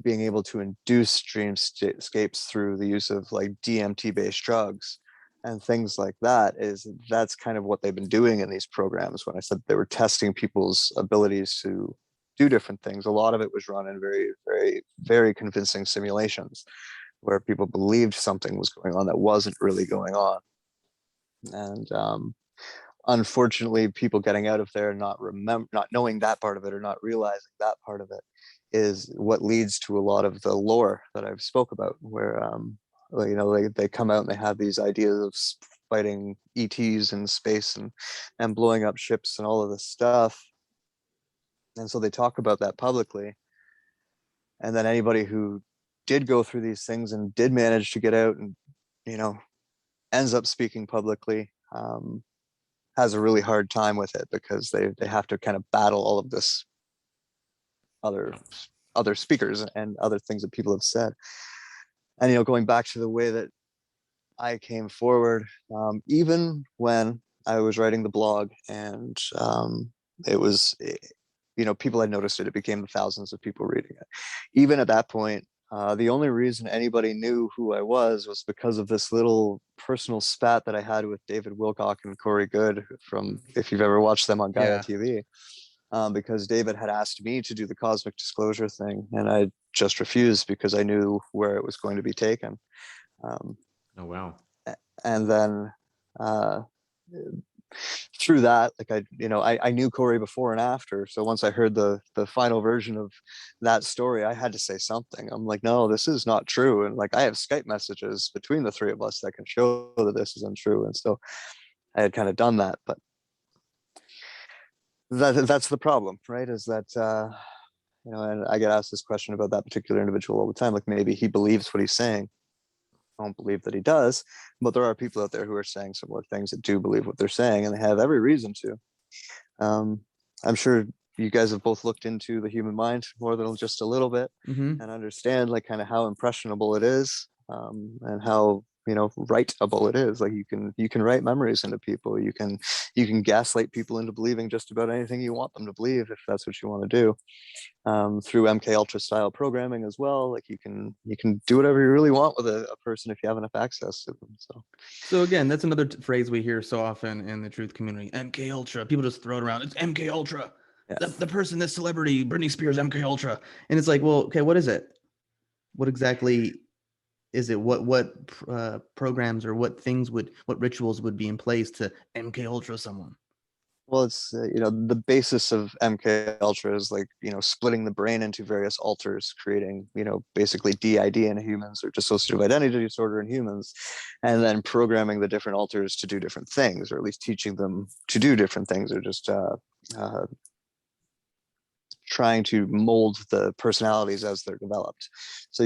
Being able to induce dreamscapes through the use of like DMT based drugs and things like that's kind of what they've been doing in these programs. When I said they were testing people's abilities to do different things, a lot of it was run in very, very, very convincing simulations where people believed something was going on that wasn't really going on. And unfortunately, people getting out of there not knowing that part of it or not realizing that part of it is what leads to a lot of the lore that I've spoke about, where they come out and they have these ideas of fighting ETs in space and blowing up ships and all of this stuff, and so they talk about that publicly. And then anybody who did go through these things and did manage to get out and ends up speaking publicly, has a really hard time with it, because they have to kind of battle all of this other speakers and other things that people have said. And going back to the way that I came forward, even when I was writing the blog, and it was, people had noticed it became the thousands of people reading it. Even at that point, the only reason anybody knew who I was because of this little personal spat that I had with David Wilcock and Corey Good, from, if you've ever watched them on Gaia TV. Because David had asked me to do the cosmic disclosure thing, and I just refused because I knew where it was going to be taken. Oh, wow. And then through that, like I knew Corey before and after. So once I heard the final version of that story, I had to say something. I'm like, no, this is not true. And like, I have Skype messages between the three of us that can show that this is untrue. And so I had kind of done that, but that's the problem, right? Is that and I get asked this question about that particular individual all the time. Like, maybe he believes what he's saying. I don't believe that he does, but there are people out there who are saying similar things that do believe what they're saying, and they have every reason to. I'm sure you guys have both looked into the human mind more than just a little bit, and understand like kind of how impressionable it is, and how writeable it is. Like, you can write memories into people. You can gaslight people into believing just about anything you want them to believe, if that's what you want to do. Through MK Ultra style programming as well. Like, you can do whatever you really want with a person if you have enough access to them. So again, that's another phrase we hear so often in the truth community. MK Ultra. People just throw it around. It's MK Ultra. Yeah. The person, this celebrity, Britney Spears, MK Ultra. And it's like, well, okay, what is it? What exactly is it? What programs or what rituals would be in place to MK Ultra someone? Well, it's the basis of MK Ultra is like splitting the brain into various alters, creating basically DID in humans, or dissociative identity disorder in humans, and then programming the different alters to do different things, or at least teaching them to do different things, or just trying to mold the personalities as they're developed. So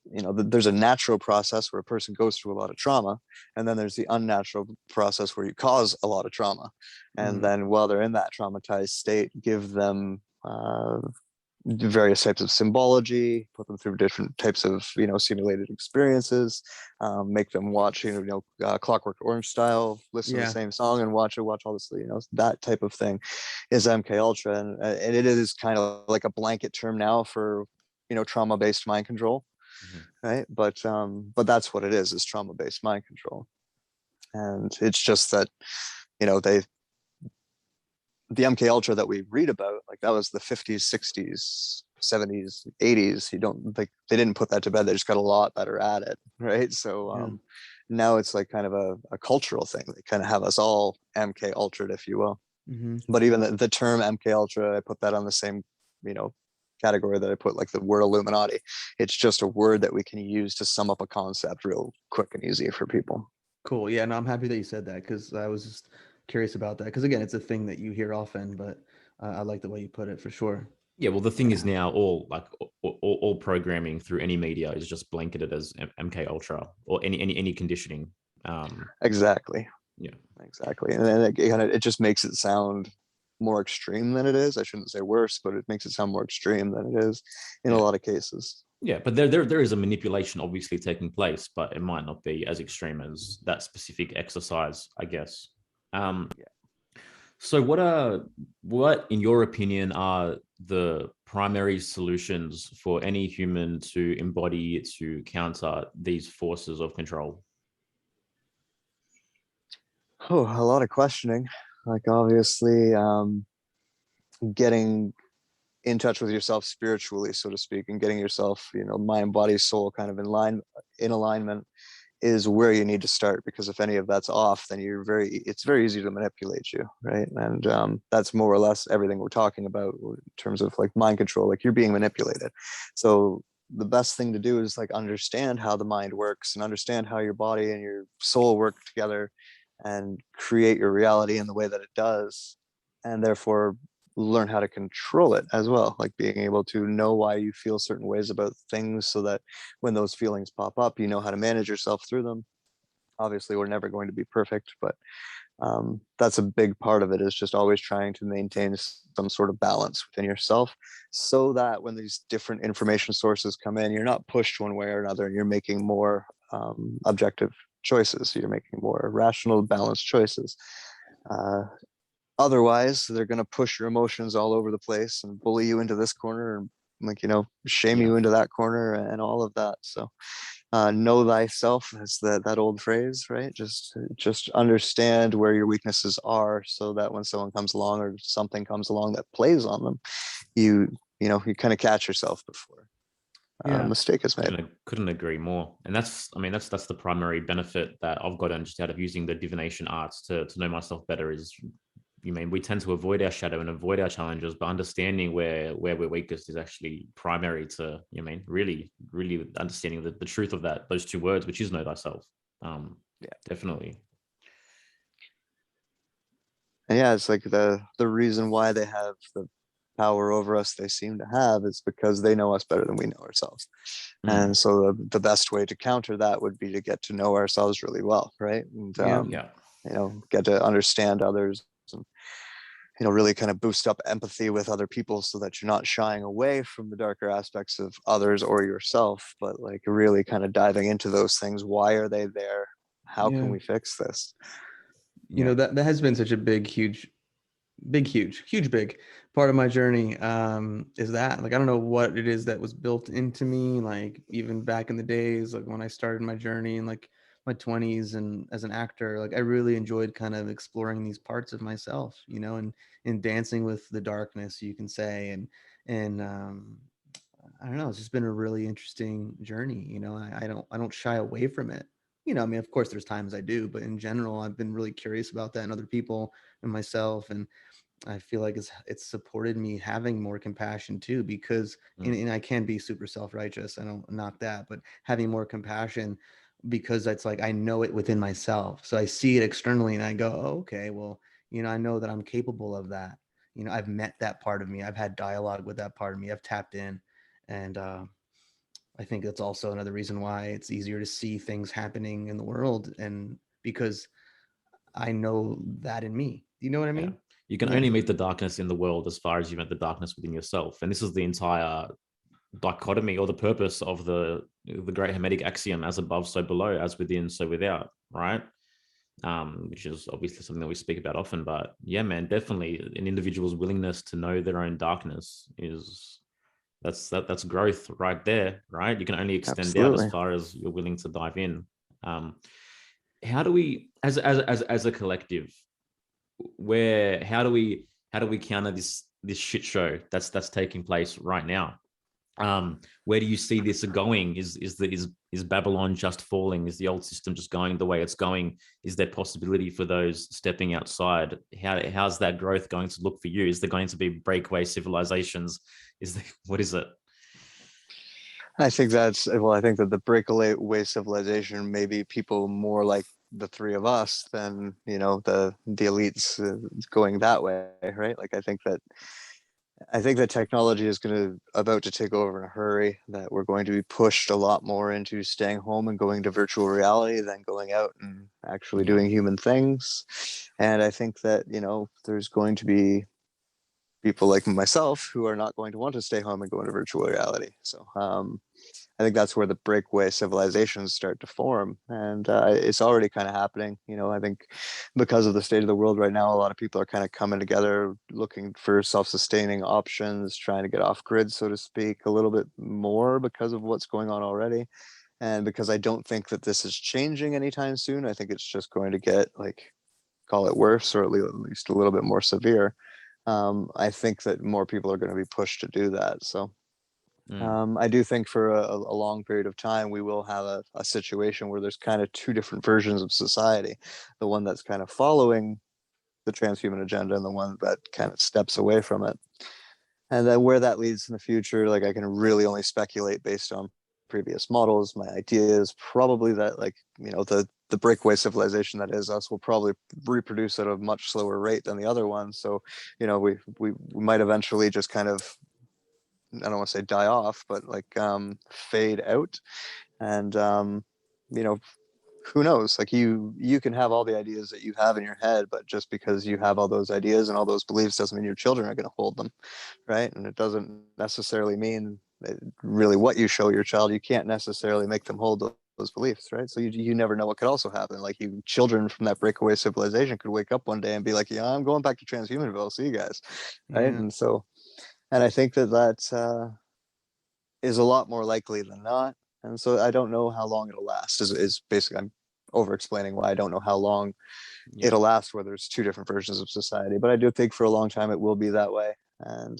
there's a natural process where a person goes through a lot of trauma, and then there's the unnatural process where you cause a lot of trauma, and then while they're in that traumatized state, give them various types of symbology, put them through different types of simulated experiences, make them watch Clockwork Orange style, listen to the same song and watch all this, that type of thing is MK Ultra. And it is kind of like a blanket term now for trauma-based mind control, right? But that's what it is trauma-based mind control. And it's just that the MK Ultra that we read about, like, that was the 50s, 60s, 70s, 80s. They didn't put that to bed. They just got a lot better at it, right? So now it's like kind of a cultural thing. They kind of have us all MK Ultra'd, if you will. But even the term MK Ultra, I put that on the same category that I put like the word Illuminati. It's just a word that we can use to sum up a concept real quick and easy for people. Cool. Yeah, no, I'm happy that you said that, because I was just curious about that, because again, it's a thing that you hear often, but I like the way you put it, for sure. Yeah, well, the thing is now all programming through any media is just blanketed as MK Ultra or any conditioning. Exactly. Yeah, exactly. And then it just makes it sound more extreme than it is. I shouldn't say worse, but it makes it sound more extreme than it is in a lot of cases. Yeah, but there is a manipulation obviously taking place, but it might not be as extreme as that specific exercise, I guess. So what in your opinion are the primary solutions for any human to embody, to counter these forces of control? Oh, a lot of questioning. Like, obviously, getting in touch with yourself spiritually, so to speak, and getting yourself, mind, body, soul kind of in alignment is where you need to start, because if any of that's off, then it's very easy to manipulate you, right? And that's more or less everything we're talking about in terms of like mind control. Like, you're being manipulated. So the best thing to do is like understand how the mind works and understand how your body and your soul work together and create your reality in the way that it does, and therefore learn how to control it as well, like being able to know why you feel certain ways about things, so that when those feelings pop up, you know how to manage yourself through them. Obviously, we're never going to be perfect, but that's a big part of it, is just always trying to maintain some sort of balance within yourself, so that when these different information sources come in, you're not pushed one way or another, and you're making more objective choices. You're making more rational, balanced choices. uh, Otherwise, they're going to push your emotions all over the place and bully you into this corner, and like, shame you into that corner and all of that. So know thyself, is that old phrase, right? Just understand where your weaknesses are, so that when someone comes along or something comes along that plays on them, you kind of catch yourself before a mistake is made. Couldn't agree more. And that's the primary benefit that I've gotten just out of using the divination arts to know myself better. Is, we tend to avoid our shadow and avoid our challenges, but understanding where we're weakest is actually primary to, really, really understanding the truth of those two words, which is know thyself. Definitely. And yeah, it's like the reason why they have the power over us they seem to have is because they know us better than we know ourselves. And so the best way to counter that would be to get to know ourselves really well, right? And get to understand others, and really kind of boost up empathy with other people, so that you're not shying away from the darker aspects of others or yourself, but like really kind of diving into those things. Why are they there? How can we fix this? That has been such a huge part of my journey. Is that, like, I don't know what it is that was built into me, like even back in the days, like when I started my journey in like my 20s and as an actor, like I really enjoyed kind of exploring these parts of myself, and dancing with the darkness, you can say. And I don't know, it's just been a really interesting journey. I don't shy away from it. Of course there's times I do, but in general, I've been really curious about that in other people and myself. And I feel like it's supported me having more compassion too, because and I can be super self-righteous. I don't knock that, but having more compassion, because it's like I know it within myself. So I see it externally and I go, oh, okay, well, I know that I'm capable of that. I've met that part of me. I've had dialogue with that part of me. I've tapped in. And I think that's also another reason why it's easier to see things happening in the world, and because I know that in me. Do you know what I mean? Yeah. You can only meet the darkness in the world as far as you met the darkness within yourself. And this is the entire dichotomy, or the purpose of the great Hermetic axiom: as above, so below; as within, so without, right? Which is obviously something that we speak about often. But yeah, man, definitely an individual's willingness to know their own darkness that's growth right there, right? You can only extend out as far as you're willing to dive in. How do we, as a collective, how do we counter this shit show that's taking place right now? Where do you see this going? Is Babylon just falling? Is the old system just going the way it's going? Is there possibility for those stepping outside? How's that growth going to look for you? Is there going to be breakaway civilizations? What is it? I think that the breakaway civilization may be people more like the three of us than the elites going that way, right? Like I think that technology is about to take over in a hurry, that we're going to be pushed a lot more into staying home and going to virtual reality than going out and actually doing human things. And I think that there's going to be people like myself who are not going to want to stay home and go into virtual reality. So I think that's where the breakaway civilizations start to form, and it's already kind of happening. I think because of the state of the world right now, a lot of people are kind of coming together, looking for self-sustaining options, trying to get off grid, so to speak, a little bit more because of what's going on already. And because I don't think that this is changing anytime soon, I think it's just going to get, like, call it worse, or at least a little bit more severe. I think that more people are going to be pushed to do that. So I do think for a long period of time, we will have a situation where there's kind of two different versions of society. The one that's kind of following the transhuman agenda and the one that kind of steps away from it. And then where that leads in the future, like I can really only speculate based on previous models. My idea is probably that, like, you know, the breakaway civilization that is us will probably reproduce at a much slower rate than the other ones. So, you know, we might eventually just kind of, I don't want to say die off, but like fade out. And you know, who knows? Like you can have all the ideas that you have in your head, but just because you have all those ideas and all those beliefs doesn't mean your children are going to hold them, right? And it doesn't necessarily mean really what you show your child. You can't necessarily make them hold those beliefs, right? So you never know what could also happen. Like you children from that breakaway civilization could wake up one day and be like, yeah, I'm going back to transhumanville. See you guys, right? And so, and I think that is a lot more likely than not. And so I don't know how long it'll last. Is basically, I'm over explaining why I don't know how long it'll last, where there's two different versions of society. But I do think for a long time it will be that way. And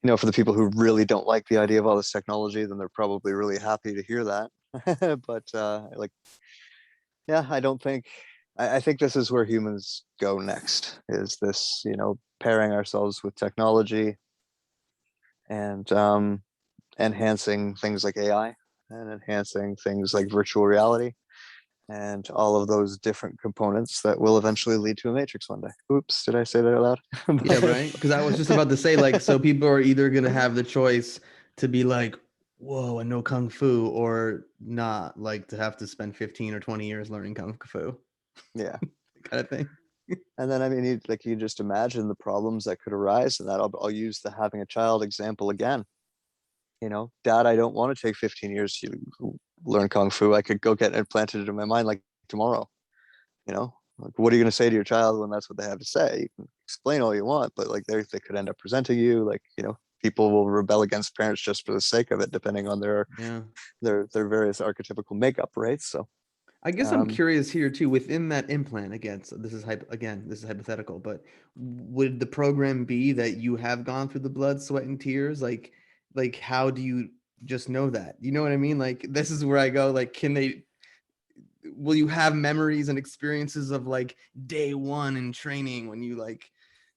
you know, for the people who really don't like the idea of all this technology, then they're probably really happy to hear that. But like, yeah, I don't think. I think this is where humans go next. Is this, you know, pairing ourselves with technology and enhancing things like AI and enhancing things like virtual reality and all of those different components that will eventually lead to a matrix one day. Oops, did I say that out loud? Yeah, right. Because I was just about to say, like, so people are either going to have the choice to be like, whoa, I know Kung Fu, or not, like to have to spend 15 or 20 years learning Kung Fu. Yeah. Kind of thing. And then, I mean, you just imagine the problems that could arise, and that I'll use the having a child example again. You know, Dad, I don't want to take 15 years to learn Kung Fu. I could go get it implanted into my mind like tomorrow. You know, like, what are you going to say to your child when that's what they have to say? You can explain all you want, but like they could end up presenting you like, you know, people will rebel against parents just for the sake of it, depending on their various archetypical makeup, right? So I guess I'm curious here too, within that implant, again, so this is hypothetical, but would the program be that you have gone through the blood, sweat, and tears? Like how do you just know that? You know what I mean? Like, this is where I go, like, will you have memories and experiences of like day one in training when you like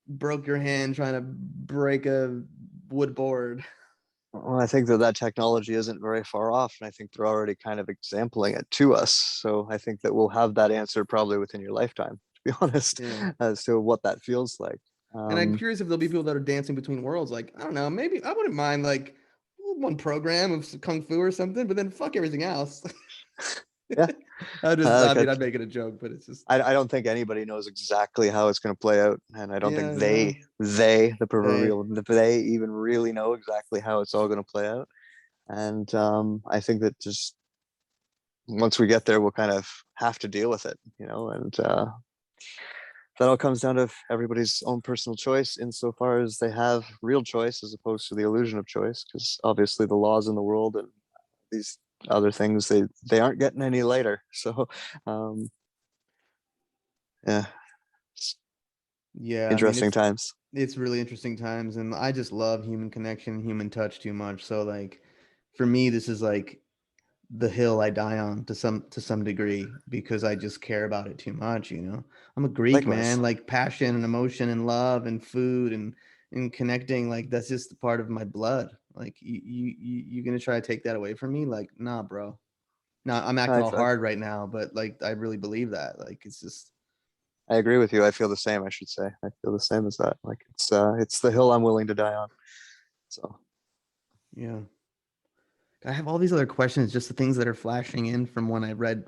broke your hand trying to break a wood board? well, I think that technology isn't very far off, and I think they're already kind of exempling it to us. So I think that we'll have that answer probably within your lifetime, to be honest, as to what that feels like. And I'm curious if there'll be people that are dancing between worlds. Like, I don't know, maybe I wouldn't mind like one program of Kung Fu or something, but then fuck everything else. Yeah. I mean, I'm making a joke, but it's just, I don't think anybody knows exactly how it's going to play out, and I don't think the proverbial they even really know exactly how it's all going to play out. And I think that just once we get there, we'll kind of have to deal with it, you know. And that all comes down to everybody's own personal choice, insofar as they have real choice as opposed to the illusion of choice. Because obviously, the laws in the world and these other things, they aren't getting any lighter. So yeah, interesting times. It's really interesting times, and I just love human connection, human touch too much. So like, for me, this is like the hill I die on to some degree, because I just care about it too much. You know, I'm a Greek, man. Like, passion and emotion and love and food and connecting, like that's just part of my blood. Like, you're gonna try to take that away from me? Like, nah, bro. Nah, I'm acting all hard right now, but like I really believe that. Like, it's just. I agree with you. I feel the same. I should say I feel the same as that. Like, it's the hill I'm willing to die on. So yeah. I have all these other questions, just the things that are flashing in from when I read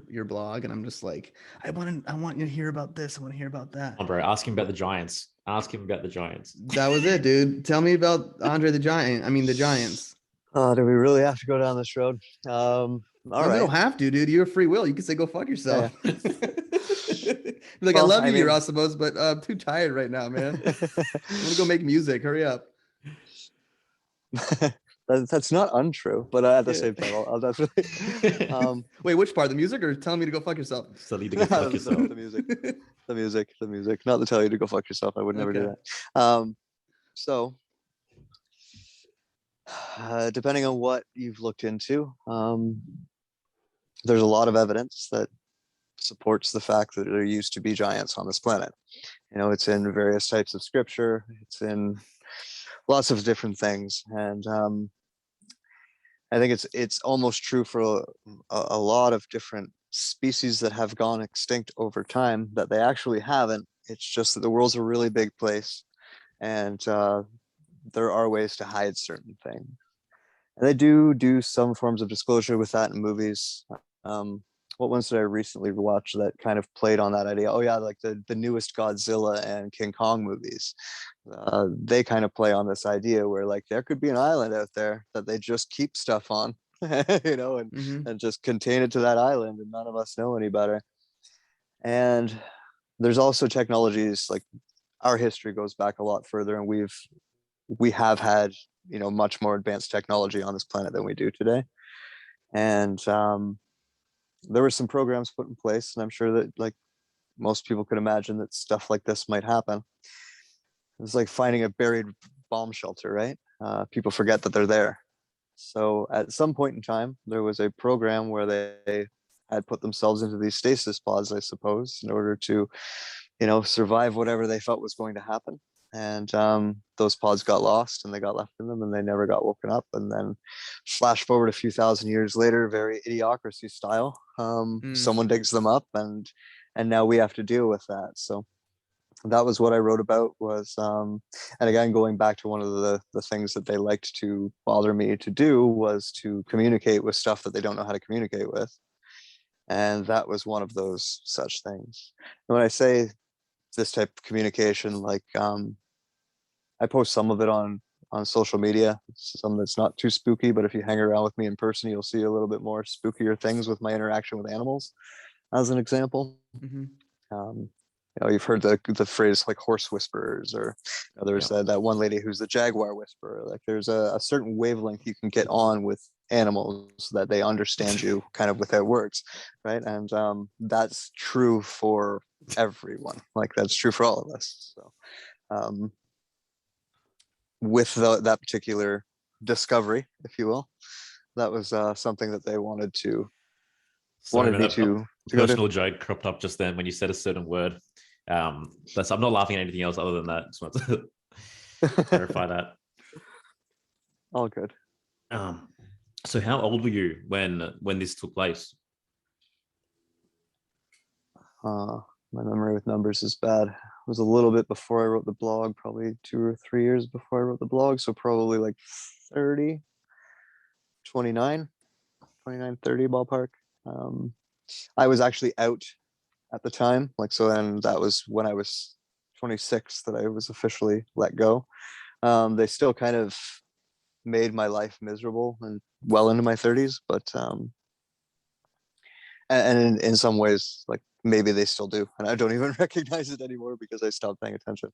your blog, and I'm just like, I want you to hear about this. I want to hear about that. Oh, bro, ask him about the Giants. Ask him about the Giants. That was it, dude. Tell me about Andre the Giant. I mean, the Giants. Oh, do we really have to go down this road? All right. You don't have to, dude. You have free will. You can say go fuck yourself. Yeah. Like, well, I love you, Yerasimos, but I'm too tired right now, man. I'm gonna go make music. Hurry up. That's not untrue, but at the same time, I'll definitely. Wait, which part? The music, or telling me to go fuck yourself? Tell you to go fuck yourself. The music. Not to tell you to go fuck yourself. I would never do that. So Depending on what you've looked into, there's a lot of evidence that supports the fact that there used to be giants on this planet. It's in various types of scripture. It's in lots of different things, and I think it's almost true for a lot of different species that have gone extinct over time that they actually haven't. It's just that the world's a really big place, and there are ways to hide certain things. And they do some forms of disclosure with that in movies. What ones did I recently watch that kind of played on that idea? Oh yeah, like the newest Godzilla and King Kong movies. They kind of play on this idea where like there could be an island out there that they just keep stuff on, and just contain it to that island, and none of us know any better. And there's also technologies like our history goes back a lot further, and we have had much more advanced technology on this planet than we do today. And there were some programs put in place, and I'm sure that like most people could imagine that stuff like this might happen. It's like finding a buried bomb shelter, right? People forget that they're there. So at some point in time, there was a program where they had put themselves into these stasis pods, I suppose, in order to, survive whatever they felt was going to happen. And those pods got lost, and they got left in them, and they never got woken up. And then flash forward a few thousand years later, very idiocracy style, someone digs them up, and now we have to deal with that. So that was what I wrote about, was and again, going back to one of the things that they liked to bother me to do was to communicate with stuff that they don't know how to communicate with. And that was one of those such things. And when I say this type of communication, like I post some of it on social media. It's something that's not too spooky, but if you hang around with me in person, you'll see a little bit more spookier things with my interaction with animals, as an example. You've heard the phrase like horse whisperers, or there's that one lady who's the jaguar whisperer. Like there's a certain wavelength you can get on with animals so that they understand you kind of without words, right? And that's true for everyone. Like that's true for all of us. So with that particular discovery, if you will, that was something that they wanted me to personal joke cropped up just then when you said a certain word. I'm not laughing at anything else other than that. Just want to clarify that. All good. So how old were you when this took place? My memory with numbers is bad. It was a little bit before I wrote the blog, probably 2 or 3 years before I wrote the blog. So probably like 30, 29, 30 ballpark. I was actually out at the time. And that was when I was 26 that I was officially let go. They still kind of made my life miserable and well into my 30s, but and in some ways, like maybe they still do, and I don't even recognize it anymore because I stopped paying attention.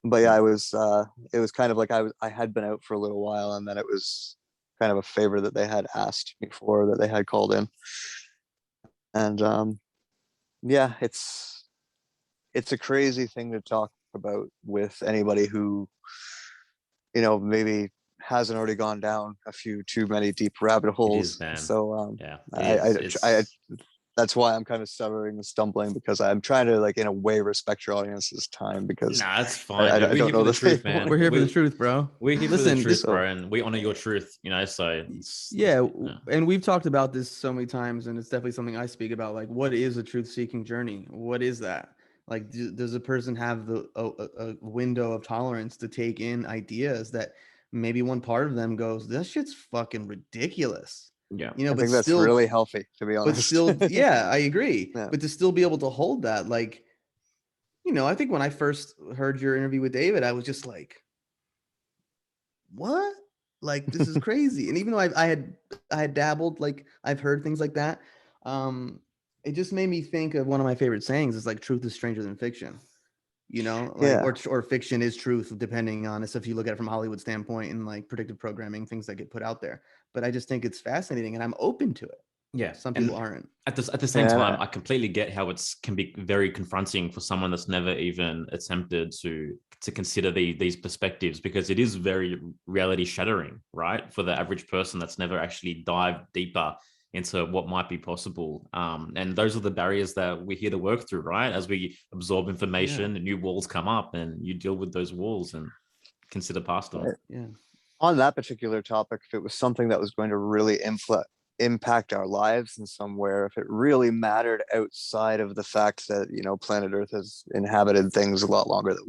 But yeah, it was kind of like I had been out for a little while, and then it was kind of a favor that they had asked me for, that they had called in. And yeah, it's a crazy thing to talk about with anybody who maybe hasn't already gone down a few too many deep rabbit holes. So I that's why I'm kind of stuttering and stumbling, because I'm trying to, like, in a way, respect your audience's time, because that's fine. I don't know the truth, man. We're here for the truth, bro. We're here for the truth, bro, and we honor your truth. So and we've talked about this so many times, and it's definitely something I speak about. Like, what is a truth-seeking journey? What is that? Like, does a person have a window of tolerance to take in ideas that maybe one part of them goes, "This shit's fucking ridiculous." Yeah, I think that's really healthy, to be honest. But still, yeah, I agree. Yeah. But to still be able to hold that, like, I think when I first heard your interview with David, I was just like, what? Like, this is crazy. And even though I had dabbled, like, I've heard things like that, it just made me think of one of my favorite sayings. It's like, truth is stranger than fiction. Or fiction is truth, depending on this, if you look at it from a Hollywood standpoint, and like predictive programming, things that get put out there. But I just think it's fascinating, and I'm open to it. Yeah, some people aren't. At the same time, I completely get how it can be very confronting for someone that's never even attempted to to consider these perspectives, because it is very reality shattering, right? For the average person that's never actually dived deeper into what might be possible. And those are the barriers that we're here to work through, right? As we absorb information, new walls come up and you deal with those walls and consider past them. Yeah. On that particular topic, if it was something that was going to really impact our lives in somewhere, if it really mattered outside of the fact that, you know, planet Earth has inhabited things a lot longer than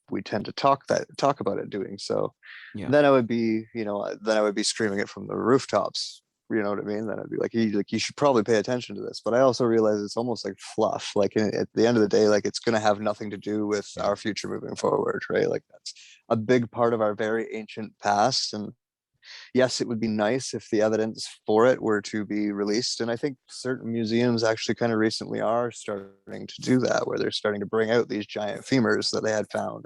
we tend to talk about it doing so, then I would be, you know, then I would be screaming it from the rooftops. You know what I mean? Then I'd be like, you should probably pay attention to this. But I also realize it's almost like fluff. Like at the end of the day, like it's going to have nothing to do with our future moving forward, right? Like that's a big part of our very ancient past. And yes, it would be nice if the evidence for it were to be released. And I think certain museums actually kind of recently are starting to do that, where they're starting to bring out these giant femurs that they had found.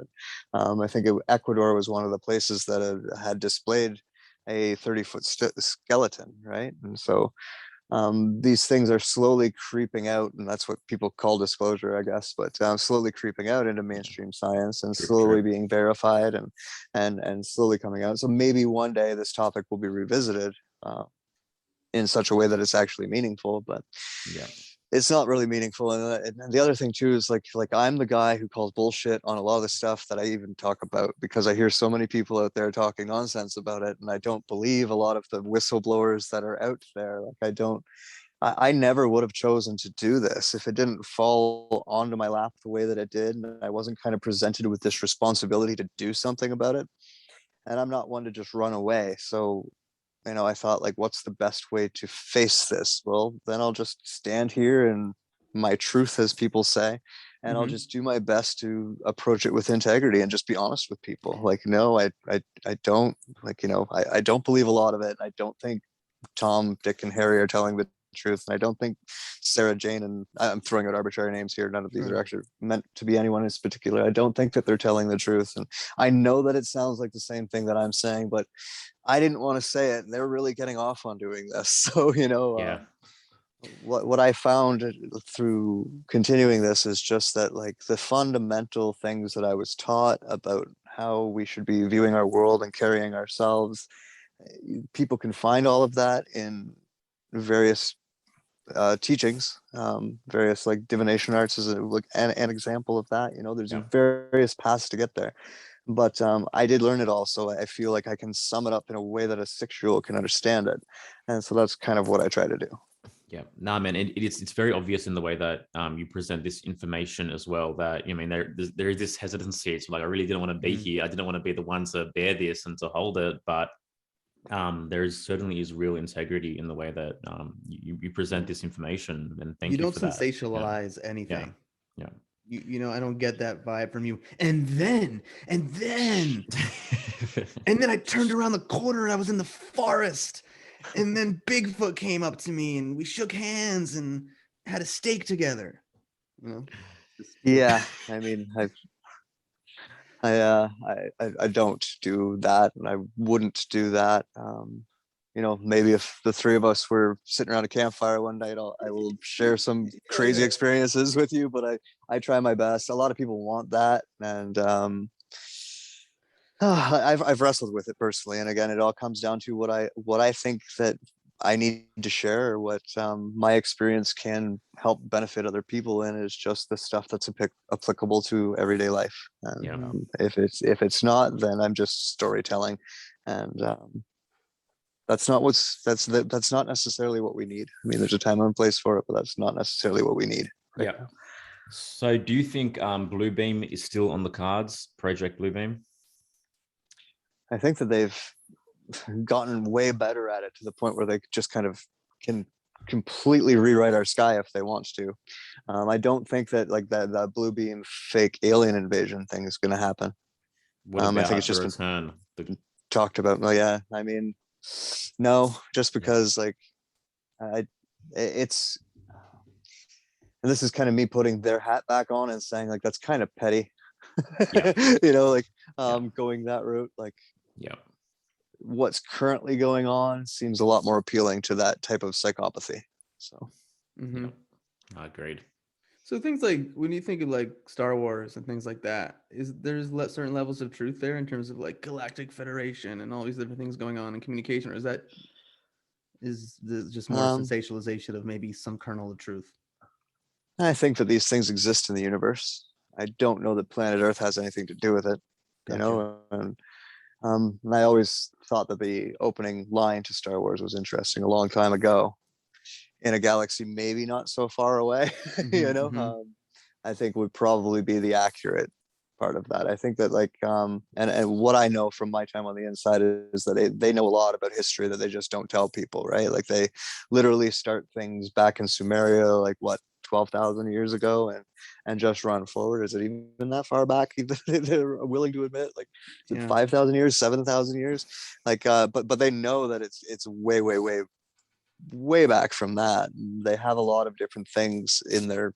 And I think Ecuador was one of the places that had displayed a 30-foot skeleton, right? And so these things are slowly creeping out, and that's what people call disclosure, I guess, but slowly creeping out into mainstream science and slowly being verified and slowly coming out. So maybe one day this topic will be revisited in such a way that it's actually meaningful, but it's not really meaningful. And the other thing too is like I'm the guy who calls bullshit on a lot of the stuff that I even talk about, because I hear so many people out there talking nonsense about it, and I don't believe a lot of the whistleblowers that are out there. Like I never would have chosen to do this if it didn't fall onto my lap the way that it did, and I wasn't kind of presented with this responsibility to do something about it. And I'm not one to just run away. So, you know, I thought, like, what's the best way to face this? Well, then I'll just stand here and my truth, as people say, and I'll just do my best to approach it with integrity and just be honest with people. Like, no, I don't, like, you know, I don't believe a lot of it. I don't think Tom, Dick, and Harry are telling the truth, and I don't think Sarah Jane, and I'm throwing out arbitrary names here, none of these are actually meant to be anyone in particular. I don't think that they're telling the truth, and I know that it sounds like the same thing that I'm saying, but I didn't want to say it, and they're really getting off on doing this. So, you know, what I found through continuing this is just that, like, the fundamental things that I was taught about how we should be viewing our world and carrying ourselves, people can find all of that in various teachings, various, like, divination arts is an example of that. You know, there's various paths to get there, but I did learn it all, so I feel like I can sum it up in a way that a 6-year-old can understand it, and so that's kind of what I try to do. Yeah, no, man, it's very obvious in the way that you present this information as well, that, you mean, there is this hesitancy. It's like, I really didn't want to be here. I didn't want to be the one to bear this and to hold it, but there certainly is real integrity in the way that you present this information, and thank you for that. You don't sensationalize anything. Yeah. You know, I don't get that vibe from you. And then and then I turned around the corner and I was in the forest, and then Bigfoot came up to me and we shook hands and had a steak together. You know? Yeah, I mean, I don't do that, and I wouldn't do that. You know, maybe if the three of us were sitting around a campfire one night, I will share some crazy experiences with you, but I try my best. A lot of people want that, and I've wrestled with it personally. And again, it all comes down to what I think that I need to share, what my experience can help benefit other people in, is just the stuff that's applicable to everyday life. And if it's not, then I'm just storytelling, and that's not necessarily what we need. I mean, there's a time and place for it, but that's not necessarily what we need. Right now. So do you think Bluebeam is still on the cards, Project Bluebeam? I think that they've gotten way better at it, to the point where they just kind of can completely rewrite our sky if they want to. I don't think that, like, that Bluebeam fake alien invasion thing is going to happen. What about I think it's just been talked about. Well, yeah, I mean, no, just because it's, and this is kind of me putting their hat back on and saying, like, that's kind of petty. You know, like, going that route, like, what's currently going on seems a lot more appealing to that type of psychopathy. So agreed. So things like when you think of like Star Wars and things like that, there's certain levels of truth there in terms of like Galactic Federation and all these different things going on in communication, or is this just more Um, sensationalization of maybe some kernel of truth? I think that these things exist in the universe. I don't know that planet Earth has anything to do with it, you Gotcha. know. And I always thought that the opening line to Star Wars was interesting a long time ago, in a galaxy maybe not so far away. Mm-hmm, mm-hmm. I think would probably be the accurate part of that. I think that like and what I know from my time on the inside is that they know a lot about history that they just don't tell people, right? Like they literally start things back in Sumeria, like what, 12,000 years ago, and just run forward. Is it even that far back? Even they're willing to admit, like, is it Yeah. 5,000 years, 7,000 years? Like, but they know that it's way, way, way, way back from that. They have a lot of different things in their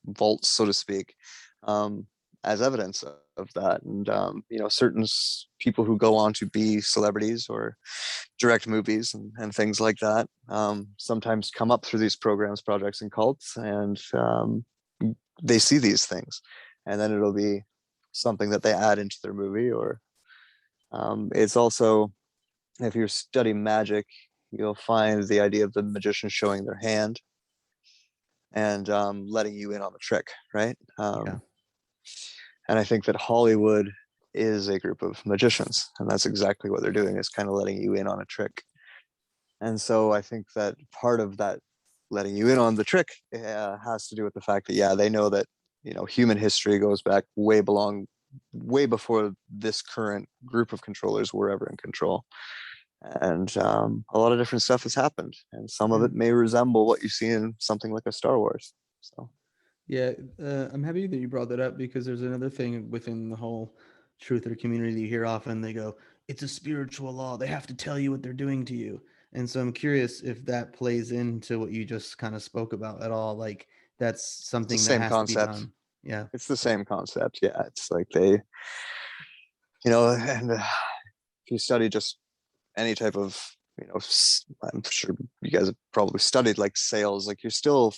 vaults, so to speak, um, as evidence of that. And certain people who go on to be celebrities or direct movies and things like that sometimes come up through these programs, projects, and cults, and they see these things, and then it'll be something that they add into their movie. Or it's also, if you study magic, you'll find the idea of the magician showing their hand and letting you in on the trick, right? Yeah. And I think that Hollywood is a group of magicians, and that's exactly what they're doing, is kind of letting you in on a trick. And so I think that part of that letting you in on the trick has to do with the fact that, yeah, they know that, human history goes back way before this current group of controllers were ever in control. And a lot of different stuff has happened, and some of Yeah. it may resemble what you see in something like a Star Wars. So Yeah, I'm happy that you brought that up because there's another thing within the whole truther community you hear often. They go, it's a spiritual law. They have to tell you what they're doing to you. And so I'm curious if that plays into what you just kind of spoke about at all. Like that's it's the something that same has to be concept. done. Yeah. It's the same concept. Yeah, it's like they, and if you study just any type of, I'm sure you guys have probably studied like sales, like you're still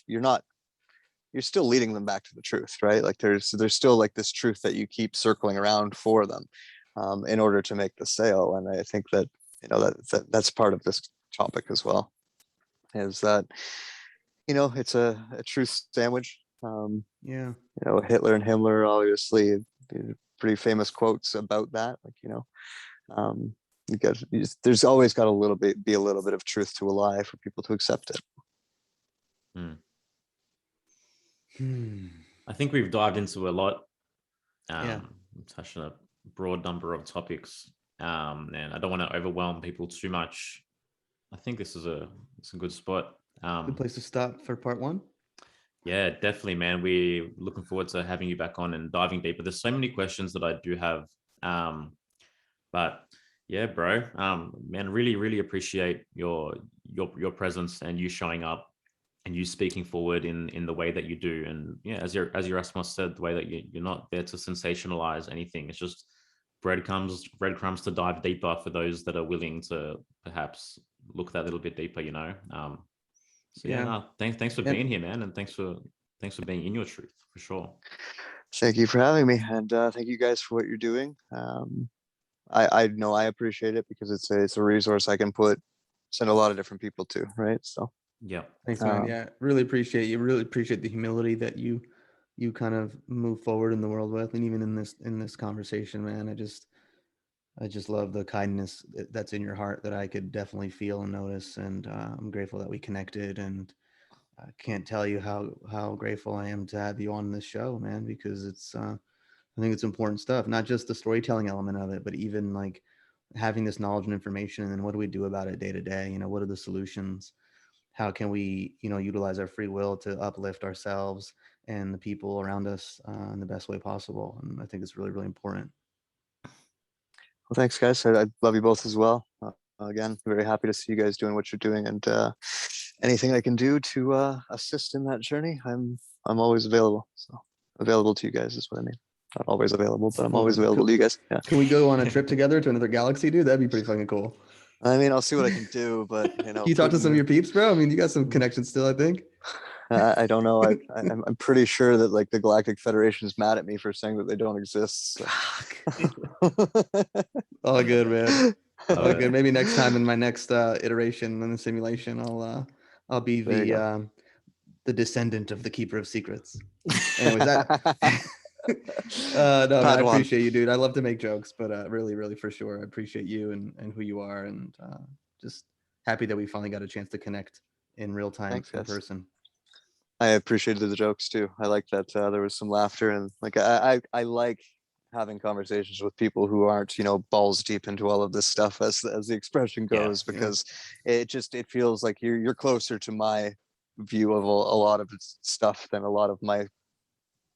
leading them back to the truth, right? Like there's still like this truth that you keep circling around for them in order to make the sale. And I think that, that's part of this topic as well, is that, it's a truth sandwich. Yeah. Hitler and Himmler, obviously, pretty famous quotes about that. Like, um, there's always got be a little bit of truth to a lie for people to accept it. I think we've dived into a lot, Yeah. touched on a broad number of topics, and I don't want to overwhelm people too much. I think this is a good spot. Good place to stop for part one. Yeah, definitely, man. We're looking forward to having you back on and diving deeper. There's so many questions that I do have, but yeah, bro, man, really, really appreciate your presence and you showing up and you speaking forward in the way that you do. And yeah, as your Erasmus said, the way that you're not there to sensationalize anything. It's just breadcrumbs to dive deeper for those that are willing to perhaps look that little bit deeper. So yeah, no, thanks for being here, man, and thanks for being in your truth for sure. Thank you for having me, and thank you guys for what you're doing. I know I appreciate it because it's a resource I can send a lot of different people to, right? So yeah, thanks, man. Yeah, really appreciate you. Really appreciate the humility that you kind of move forward in the world with, and even in this conversation, man. I just love the kindness that's in your heart that I could definitely feel and notice. And I'm grateful that we connected. And I can't tell you how grateful I am to have you on this show, man, because I think it's important stuff, not just the storytelling element of it, but even like having this knowledge and information. And then what do we do about it day to day? What are the solutions? How can we, utilize our free will to uplift ourselves and the people around us in the best way possible? And I think it's really, really important. well, thanks, guys. I love you both as well. Again, very happy to see you guys doing what you're doing, and anything I can do to assist in that journey, I'm always available. So available to you guys is what I mean. Not always available, but I'm always available to you guys. Yeah. Can we go on a trip together to another galaxy, dude? That'd be pretty fucking cool. I mean, I'll see what I can do, but Can you talk to some of your peeps, bro? I mean, you got some connections still, I think. I don't know. I'm pretty sure that like the Galactic Federation is mad at me for saying that they don't exist. So. All good, man. All good. Maybe next time in my next iteration in the simulation, I'll be the descendant of the Keeper of Secrets. Anyways, no, man, I appreciate you, dude. I love to make jokes, but really, really, for sure, I appreciate you and who you are, and just happy that we finally got a chance to connect in real time in person. I appreciated the jokes too. I like that there was some laughter, and like I like having conversations with people who aren't, balls deep into all of this stuff, as the expression goes, because it feels like you're closer to my view of a lot of stuff than a lot of my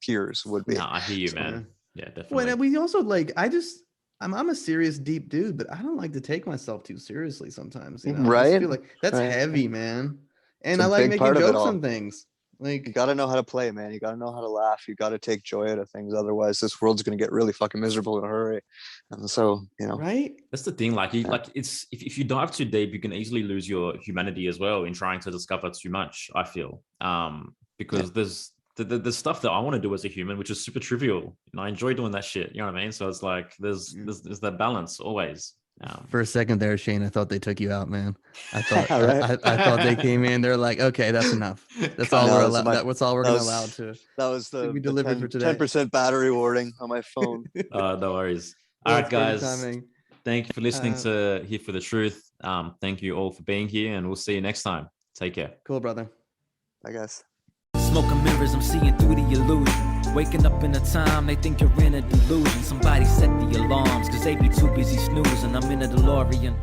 peers would be. No, I hear you, man. Yeah, definitely. Well, we also like, I'm a serious, deep dude, but I don't like to take myself too seriously sometimes. Right? I just feel like that's heavy, man. And I like making jokes on things. Like, you got to know how to play, man. You got to know how to laugh. You got to take joy out of things. Otherwise, this world's going to get really fucking miserable in a hurry. And so, right? That's the thing. Like, it's if you dive too deep, you can easily lose your humanity as well in trying to discover too much. I feel, because there's the stuff that I want to do as a human, which is super trivial, and I enjoy doing that shit. You know what I mean? So it's like there's that balance always. For a second there, Shane, I thought they took you out, man. I thought I thought they came in. They're like, okay, that's enough. That's all we're allowed. That's all we're gonna allow to. That was the delivered for today. 10% battery warning on my phone. No worries. All right, guys. Thank you for listening to Here for the Truth. Thank you all for being here, and we'll see you next time. Take care. Cool, brother. Bye, guys. Smoking mirrors, I'm seeing through the illusion. Waking up in a time, they think you're in a delusion. Somebody set the alarms, cause they be too busy snoozing. I'm in a DeLorean.